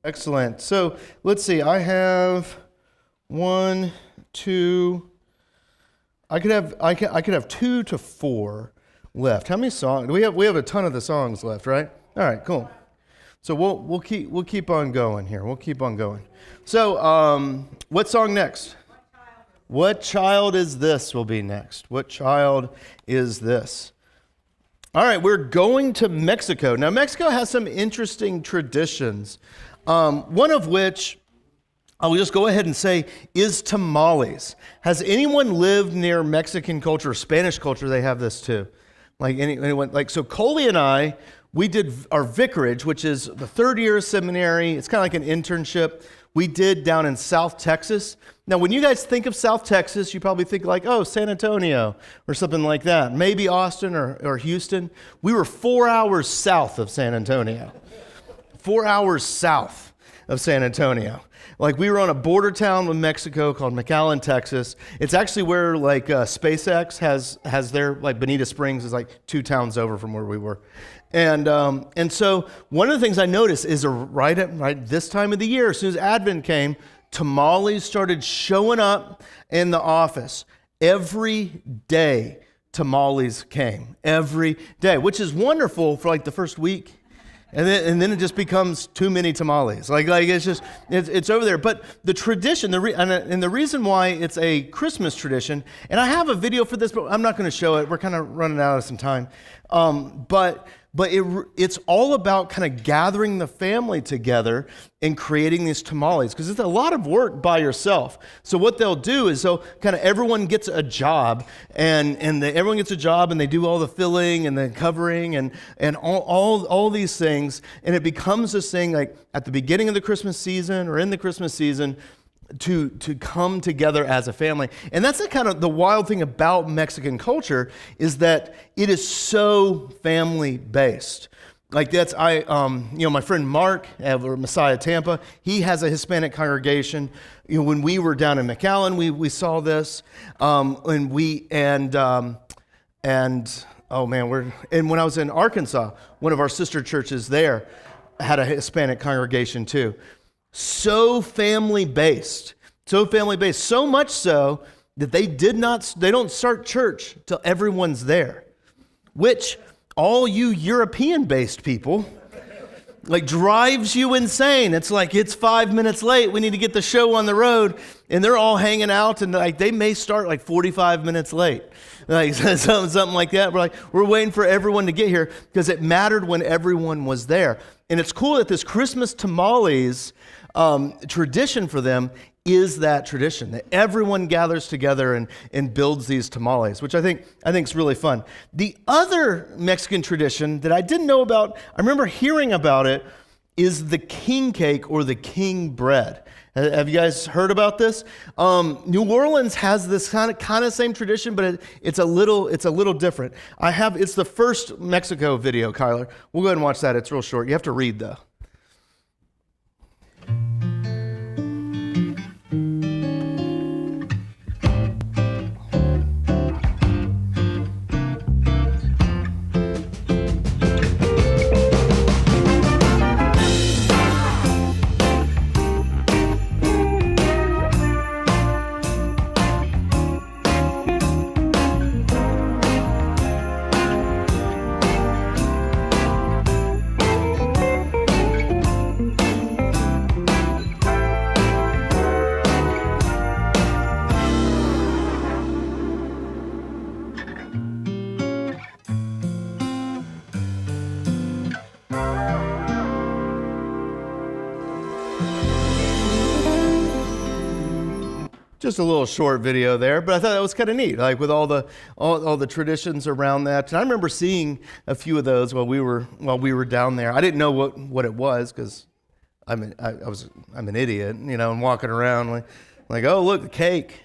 Excellent. So let's see. I have 1, 2. I could have 2 to 4 left. How many songs? We have a ton of the songs left, right? All right, cool. So we'll keep on going here. We'll keep on going. So what song next? What Child Is This will be next. What child is this? All right, we're going to Mexico. Now, Mexico has some interesting traditions, one of which I'll just go ahead and say is tamales. Has anyone lived near Mexican culture or Spanish culture? They have this too. Like anyone, so Coley and I, we did our vicarage, which is the third year of seminary. It's kind of like an internship. We did down in South Texas. Now, when you guys think of South Texas, you probably think like, oh, San Antonio or something like that. Maybe Austin or Houston. We were 4 hours south of San Antonio. 4 hours south of San Antonio. Like we were on a border town with Mexico called McAllen, Texas. It's actually where like SpaceX has their, like Bonita Springs is like 2 towns over from where we were. And so one of the things I noticed is right at this time of the year, as soon as Advent came, tamales started showing up in the office. Every day tamales came, every day, which is wonderful for like the first week. And then it just becomes too many tamales. Like it's just, it's over there. But the tradition, and the reason why it's a Christmas tradition, and I have a video for this, but I'm not going to show it. We're kind of running out of some time. But it's all about kind of gathering the family together and creating these tamales, because it's a lot of work by yourself. So what they'll do is everyone gets a job, and everyone gets a job, and they do all the filling and the covering and all these things, and it becomes this thing like at the beginning of the Christmas season or in the Christmas season to come together as a family. And that's the kind of the wild thing about Mexican culture, is that it is so family based. Like that's, my friend Mark at Messiah Tampa, he has a Hispanic congregation. When we were down in McAllen, we saw this, and when I was in Arkansas, one of our sister churches there had a Hispanic congregation too. So family based, so much so that they don't start church till everyone's there, which all you European based people, like drives you insane. It's like, it's 5 minutes late. We need to get the show on the road. And they're all hanging out, and like they may start like 45 minutes late. Like something like that. We're waiting for everyone to get here because it mattered when everyone was there. And it's cool that this Christmas tamales tradition for them is that tradition, that everyone gathers together and builds these tamales, which I think is really fun. The other Mexican tradition that I didn't know about, I remember hearing about it, is the king cake or the king bread. Have you guys heard about this? New Orleans has this kind of same tradition, but it's a little different. It's the first Mexico video, Kyler. We'll go ahead and watch that. It's real short. You have to read though. Just a little short video there, but I thought that was kind of neat, like with all the traditions around that. And I remember seeing a few of those while we were down there. I didn't know what it was because I'm an idiot, and walking around like oh look, the cake,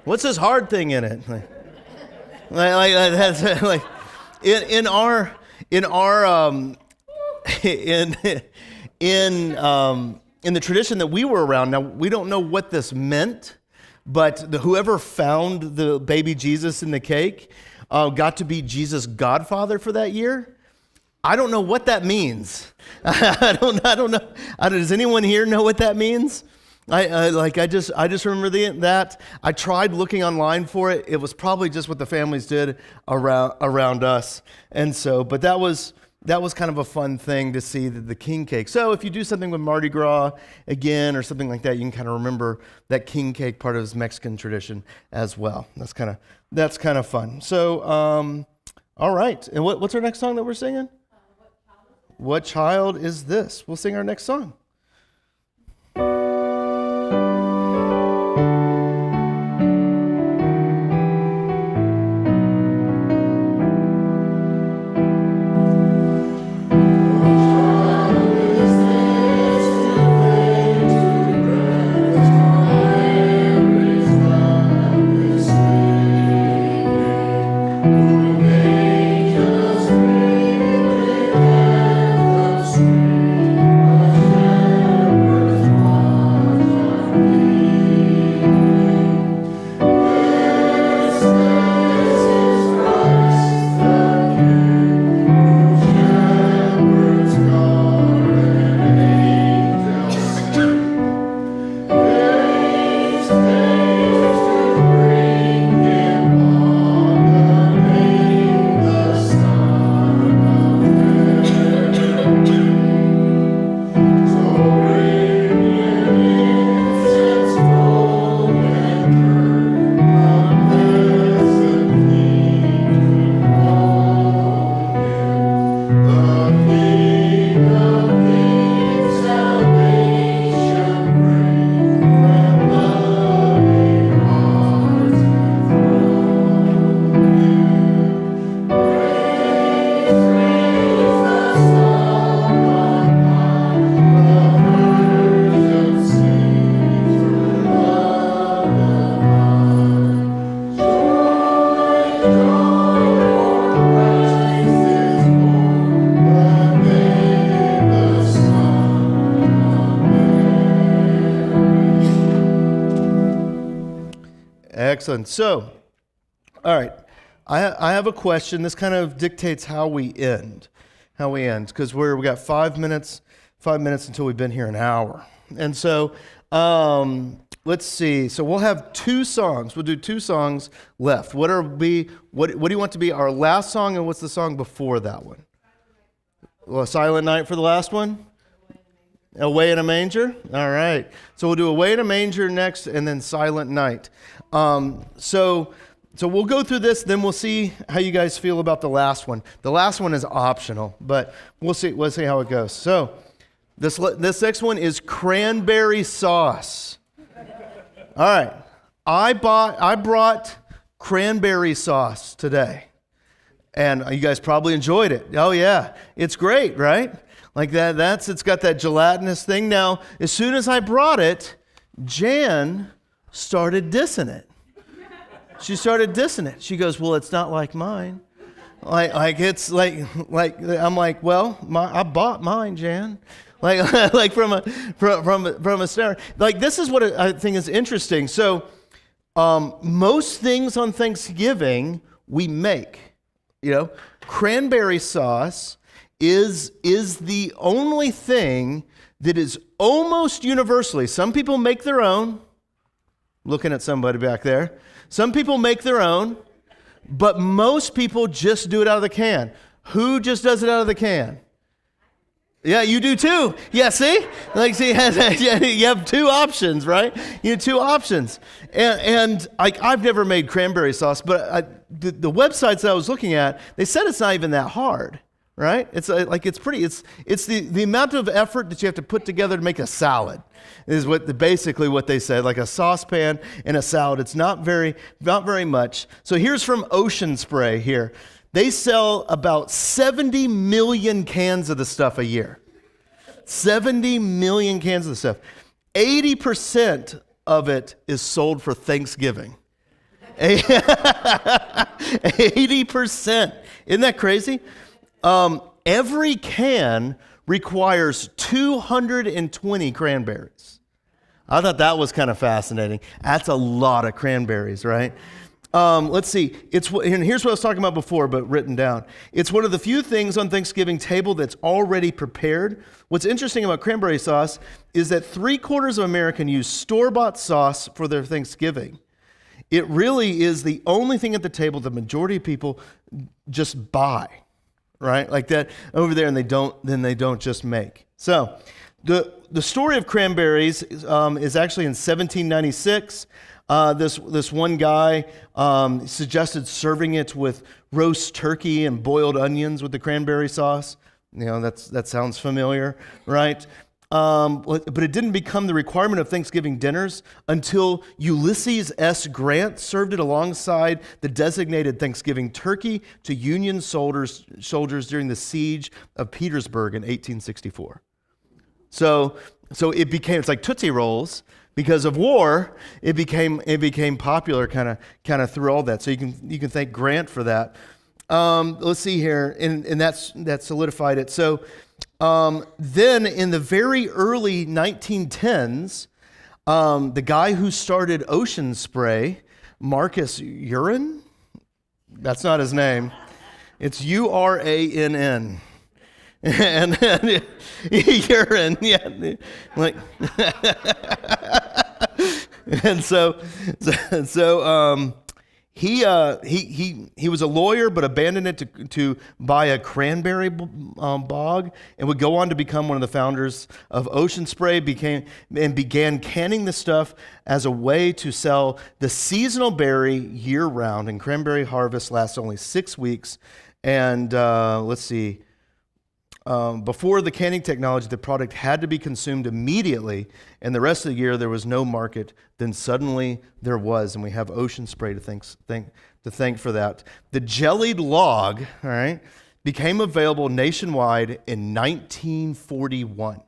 what's this hard thing in it? Like that's like in the tradition that we were around. Now we don't know what this meant. But whoever found the baby Jesus in the cake got to be Jesus' godfather for that year. I don't know what that means. I don't know. Does anyone here know what that means? I just remember that. I tried looking online for it. It was probably just what the families did around us, and so. But that was kind of a fun thing to see, the king cake. So if you do something with Mardi Gras again or something like that, you can kind of remember that king cake part of this Mexican tradition as well. That's kind of fun. So, all right. And what's our next song that we're singing? What Child Is This? We'll sing our next song. Excellent. So, all right, I have a question. This kind of dictates how we end, because we got 5 minutes until we've been here an hour. And so, let's see. So we'll have two songs. We'll do two songs left. What do you want to be our last song, and what's the song before that one? Well, Silent Night for the last one? Away in a Manger? All right. So we'll do Away in a Manger next and then Silent Night. So we'll go through this, then we'll see how you guys feel about the last one. The last one is optional, but we'll see how it goes. So this next one is cranberry sauce. All right. I brought cranberry sauce today. And you guys probably enjoyed it. Oh yeah, it's great, right? Like that. It's got that gelatinous thing. Now, as soon as I brought it, Jan started dissing it. She started dissing it. She goes, "Well, it's not like mine. It's like I'm like, well, I bought mine, Jan." Like from a start. Like this is what I think is interesting. So, most things on Thanksgiving we make. You know, cranberry sauce is the only thing that is almost universally. Some people make their own. Looking at somebody back there. Some people make their own, but most people just do it out of the can. Who just does it out of the can? Yeah, you do too. Yeah, see? See, you have two options, right? You have two options. And I've never made cranberry sauce, but the websites that I was looking at, they said it's not even that hard, right? It's the amount of effort that you have to put together to make a salad is basically what they said, like a saucepan and a salad. It's not very much. So here's from Ocean Spray here. They sell about 70 million cans of the stuff a year. 70 million cans of the stuff. 80% of it is sold for Thanksgiving. 80%. Isn't that crazy? Every can requires 220 cranberries. I thought that was kind of fascinating. That's a lot of cranberries, right? Let's see. And here's what I was talking about before, but written down. It's one of the few things on Thanksgiving table that's already prepared. What's interesting about cranberry sauce is that 3/4 of Americans use store-bought sauce for their Thanksgiving. It really is the only thing at the table the majority of people just buy, right? Like that over there, and they don't just make. So the story of cranberries is actually in 1796. This one guy suggested serving it with roast turkey and boiled onions with the cranberry sauce. You know, that sounds familiar, right? But it didn't become the requirement of Thanksgiving dinners until Ulysses S. Grant served it alongside the designated Thanksgiving turkey to Union soldiers during the siege of Petersburg in 1864. So it's like Tootsie Rolls. Because of war, it became popular kind of through all that. So you can thank Grant for that. Let's see here, and that solidified it. So then in the very early 1910s, the guy who started Ocean Spray, Marcus Urann, that's not his name. It's Urann. And urine, yeah, like, and so he was a lawyer, but abandoned it to buy a cranberry bog, and would go on to become one of the founders of Ocean Spray. Began canning the stuff as a way to sell the seasonal berry year round. And cranberry harvest lasts only 6 weeks. And let's see. Before the canning technology, the product had to be consumed immediately, and the rest of the year there was no market. Then suddenly there was, and we have Ocean Spray to thank for that. The jellied log, all right, became available nationwide in 1941.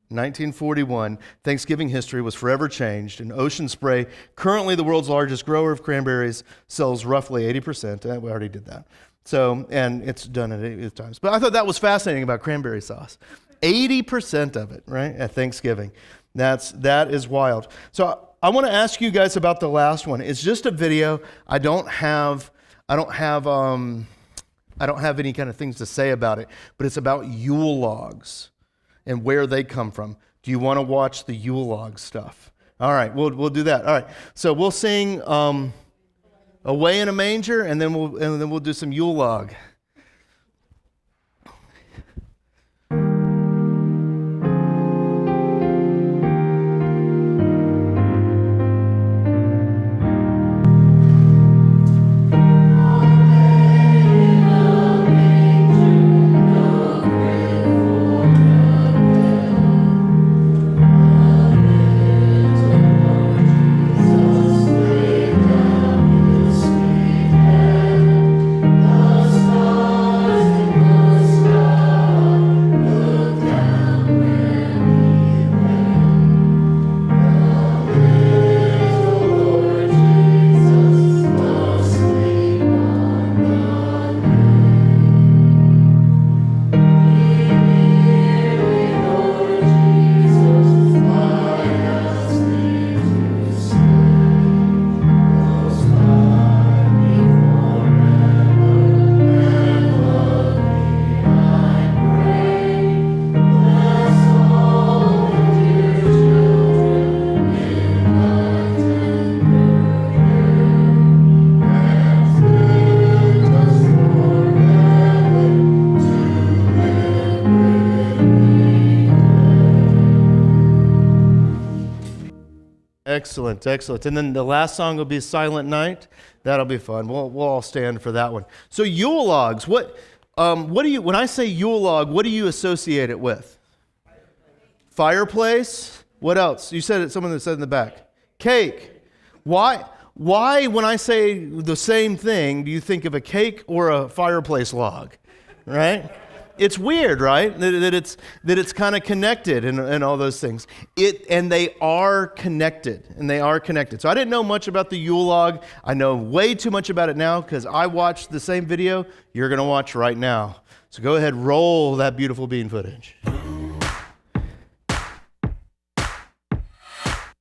1941, Thanksgiving history was forever changed, and Ocean Spray, currently the world's largest grower of cranberries, sells roughly 80%. We already did that. So, and it's done at 8 times. But I thought that was fascinating about cranberry sauce. 80% of it, right, at Thanksgiving. That is wild. So I want to ask you guys about the last one. It's just a video. I don't have any kind of things to say about it, but it's about Yule logs and where they come from. Do you want to watch the Yule log stuff? All right, we'll do that. All right, so we'll sing Away in a Manger, and then we'll do some Yule log. Excellent, excellent. And then the last song will be Silent Night. That'll be fun. We'll all stand for that one. So Yule logs, what do you, when I say Yule log, what do you associate it with? Fireplace. What else? You said it, someone that said in the back. Cake. Why, when I say the same thing, do you think of a cake or a fireplace log? Right? It's weird, right? That it's kind of connected and all those things. And they are connected. So I didn't know much about the Yule log. I know way too much about it now because I watched the same video you're going to watch right now. So go ahead, roll that beautiful bean footage.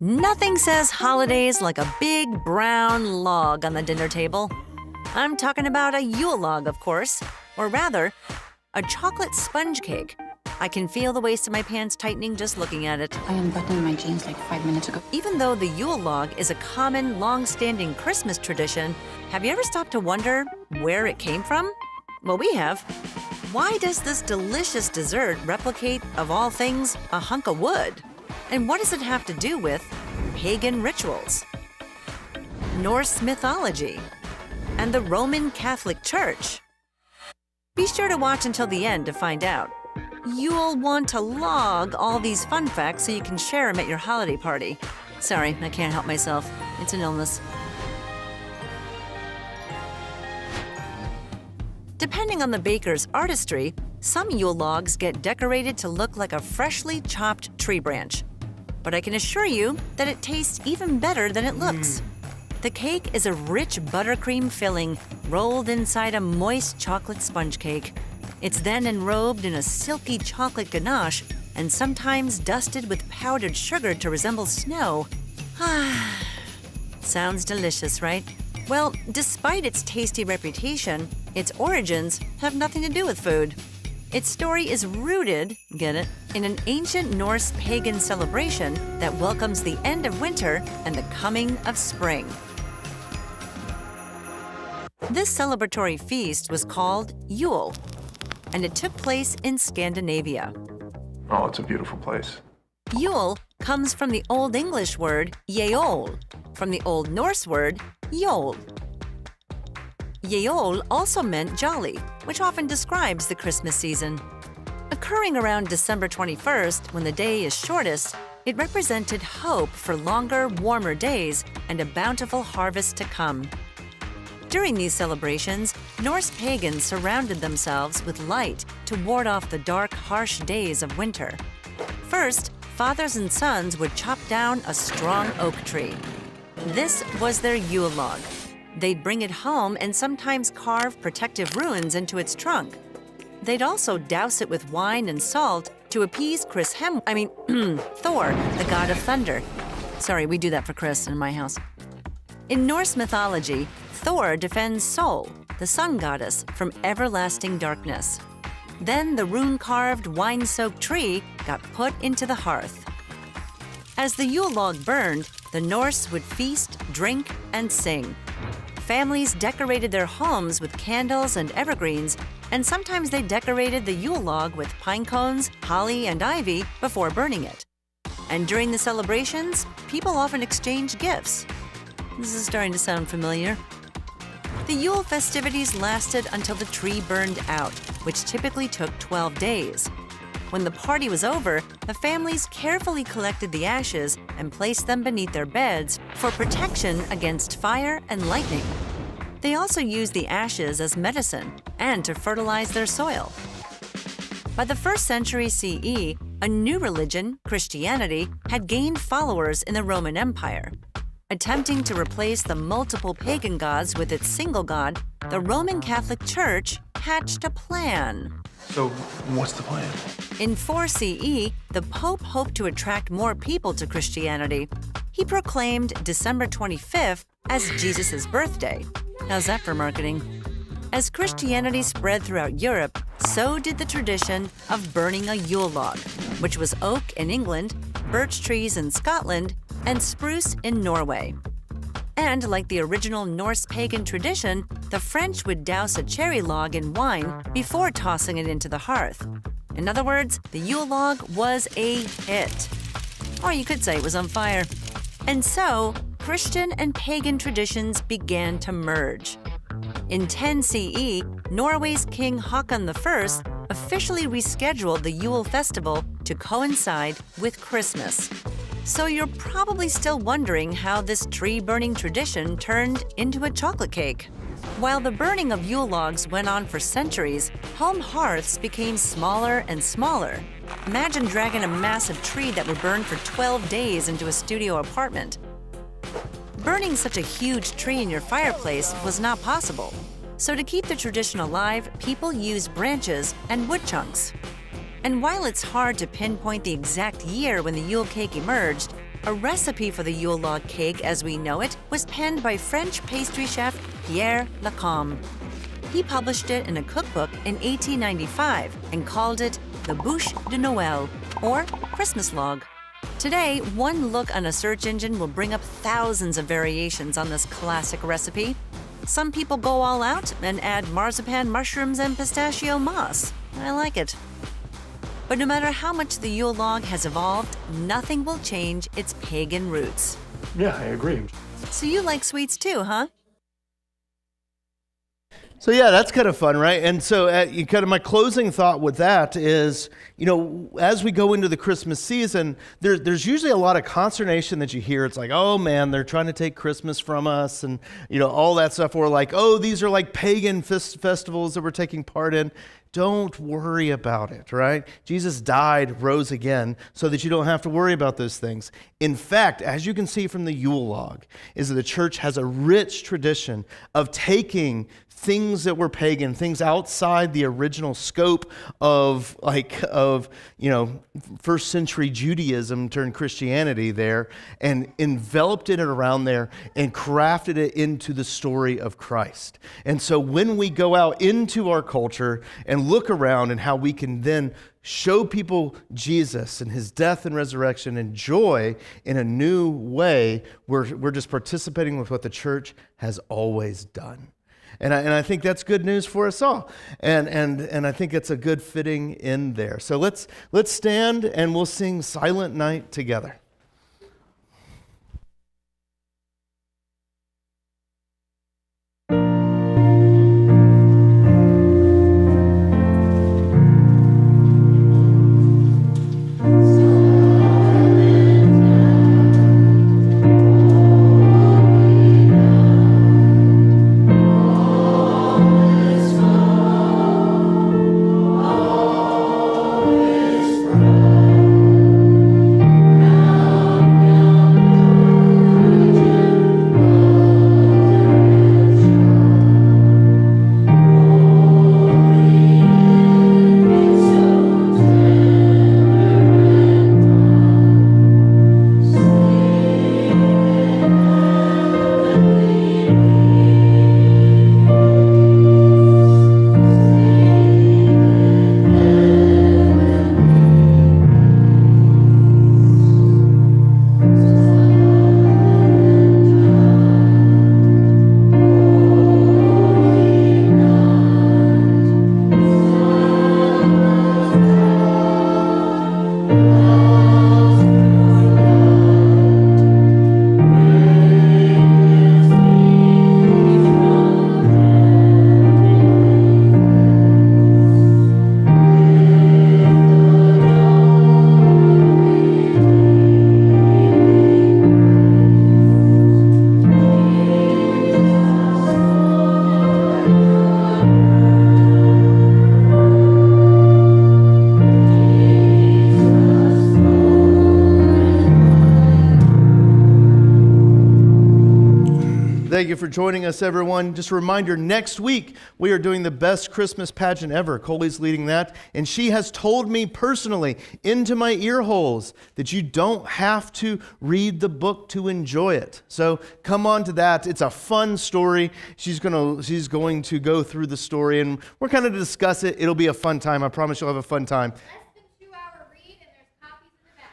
Nothing says holidays like a big brown log on the dinner table. I'm talking about a Yule log, of course, or rather, a chocolate sponge cake. I can feel the waist of my pants tightening just looking at it. I unbuttoned my jeans like 5 minutes ago. Even though the Yule log is a common, long-standing Christmas tradition, have you ever stopped to wonder where it came from? Well, we have. Why does this delicious dessert replicate, of all things, a hunk of wood? And what does it have to do with pagan rituals, Norse mythology, and the Roman Catholic Church? Be sure to watch until the end to find out. You'll want to log all these fun facts so you can share them at your holiday party. Sorry, I can't help myself. It's an illness. Depending on the baker's artistry, some Yule logs get decorated to look like a freshly chopped tree branch. But I can assure you that it tastes even better than it looks. The cake is a rich buttercream filling rolled inside a moist chocolate sponge cake. It's then enrobed in a silky chocolate ganache and sometimes dusted with powdered sugar to resemble snow. Ah, sounds delicious, right? Well, despite its tasty reputation, its origins have nothing to do with food. Its story is rooted, get it, in an ancient Norse pagan celebration that welcomes the end of winter and the coming of spring. This celebratory feast was called Yule, and it took place in Scandinavia. Oh, it's a beautiful place. Yule comes from the Old English word yeol, from the Old Norse word jol. Yeol also meant jolly, which often describes the Christmas season. Occurring around December 21st, when the day is shortest, it represented hope for longer, warmer days and a bountiful harvest to come. During these celebrations, Norse pagans surrounded themselves with light to ward off the dark, harsh days of winter. First, fathers and sons would chop down a strong oak tree. This was their Yule log. They'd bring it home and sometimes carve protective runes into its trunk. They'd also douse it with wine and salt to appease Thor, the god of thunder. Sorry, we do that for Chris in my house. In Norse mythology, Thor defends Sol, the sun goddess, from everlasting darkness. Then the rune-carved, wine-soaked tree got put into the hearth. As the Yule log burned, the Norse would feast, drink, and sing. Families decorated their homes with candles and evergreens, and sometimes they decorated the Yule log with pine cones, holly, and ivy before burning it. And during the celebrations, people often exchanged gifts. This is starting to sound familiar. The Yule festivities lasted until the tree burned out, which typically took 12 days. When the party was over, the families carefully collected the ashes and placed them beneath their beds for protection against fire and lightning. They also used the ashes as medicine and to fertilize their soil. By the 1st century CE, a new religion, Christianity, had gained followers in the Roman Empire. Attempting to replace the multiple pagan gods with its single god, the Roman Catholic Church hatched a plan. So, what's the plan? In 4 CE, the Pope hoped to attract more people to Christianity. He proclaimed December 25th as Jesus' birthday. How's that for marketing? As Christianity spread throughout Europe, so did the tradition of burning a Yule log, which was oak in England, birch trees in Scotland, and spruce in Norway. And like the original Norse pagan tradition, the French would douse a cherry log in wine before tossing it into the hearth. In other words, the Yule log was a hit. Or you could say it was on fire. And so, Christian and pagan traditions began to merge. In 10 CE, Norway's King Håkon I officially rescheduled the Yule festival to coincide with Christmas. So you're probably still wondering how this tree-burning tradition turned into a chocolate cake. While the burning of Yule logs went on for centuries, home hearths became smaller and smaller. Imagine dragging a massive tree that would burn for 12 days into a studio apartment. Burning such a huge tree in your fireplace was not possible. So to keep the tradition alive, people used branches and wood chunks. And while it's hard to pinpoint the exact year when the Yule cake emerged, a recipe for the Yule log cake as we know it was penned by French pastry chef Pierre Lacombe. He published it in a cookbook in 1895 and called it the Bûche de Noël, or Christmas log. Today, one look on a search engine will bring up thousands of variations on this classic recipe. Some people go all out and add marzipan, mushrooms, and pistachio moss. I like it. But no matter how much the Yule log has evolved, nothing will change its pagan roots. Yeah, I agree. So you like sweets too, huh? So yeah, that's kind of fun, right? And so kind of my closing thought with that is, as we go into the Christmas season, there's usually a lot of consternation that you hear. It's like, oh man, they're trying to take Christmas from us, and all that stuff. Or like, oh, these are like pagan festivals that we're taking part in. Don't worry about it, right? Jesus died, rose again, so that you don't have to worry about those things. In fact, as you can see from the Yule log, is that the church has a rich tradition of taking things that were pagan, things outside the original scope of first century Judaism turned Christianity there, and enveloped it around there and crafted it into the story of Christ. And so when we go out into our culture and look around and how we can then show people Jesus and his death and resurrection and joy in a new way, we're just participating with what the church has always done. And I think that's good news for us all. And I think it's a good fitting in there. So let's stand and we'll sing Silent Night together. Thank you for joining us, everyone. Just a reminder, next week we are doing the best Christmas pageant ever. Coley's leading that, and she has told me personally into my ear holes that you don't have to read the book to enjoy it. So come on to that. It's a fun story. She's going to go through the story, and we're kind of to discuss it. It'll be a fun time. I promise you'll have a fun time.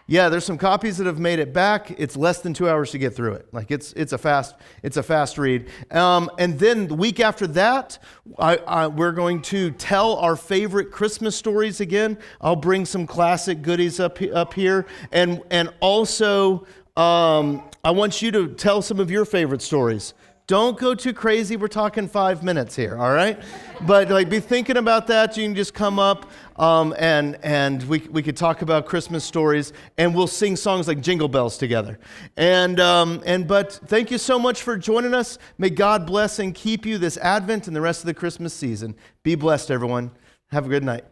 Yeah, there's some copies that have made it back. It's less than 2 hours to get through it. Like it's a fast read. And then the week after that, we're going to tell our favorite Christmas stories again. I'll bring some classic goodies up here, and also I want you to tell some of your favorite stories. Don't go too crazy. We're talking 5 minutes here, all right? But like, be thinking about that. You can just come up and we could talk about Christmas stories, and we'll sing songs like Jingle Bells together. But thank you so much for joining us. May God bless and keep you this Advent and the rest of the Christmas season. Be blessed, everyone. Have a good night.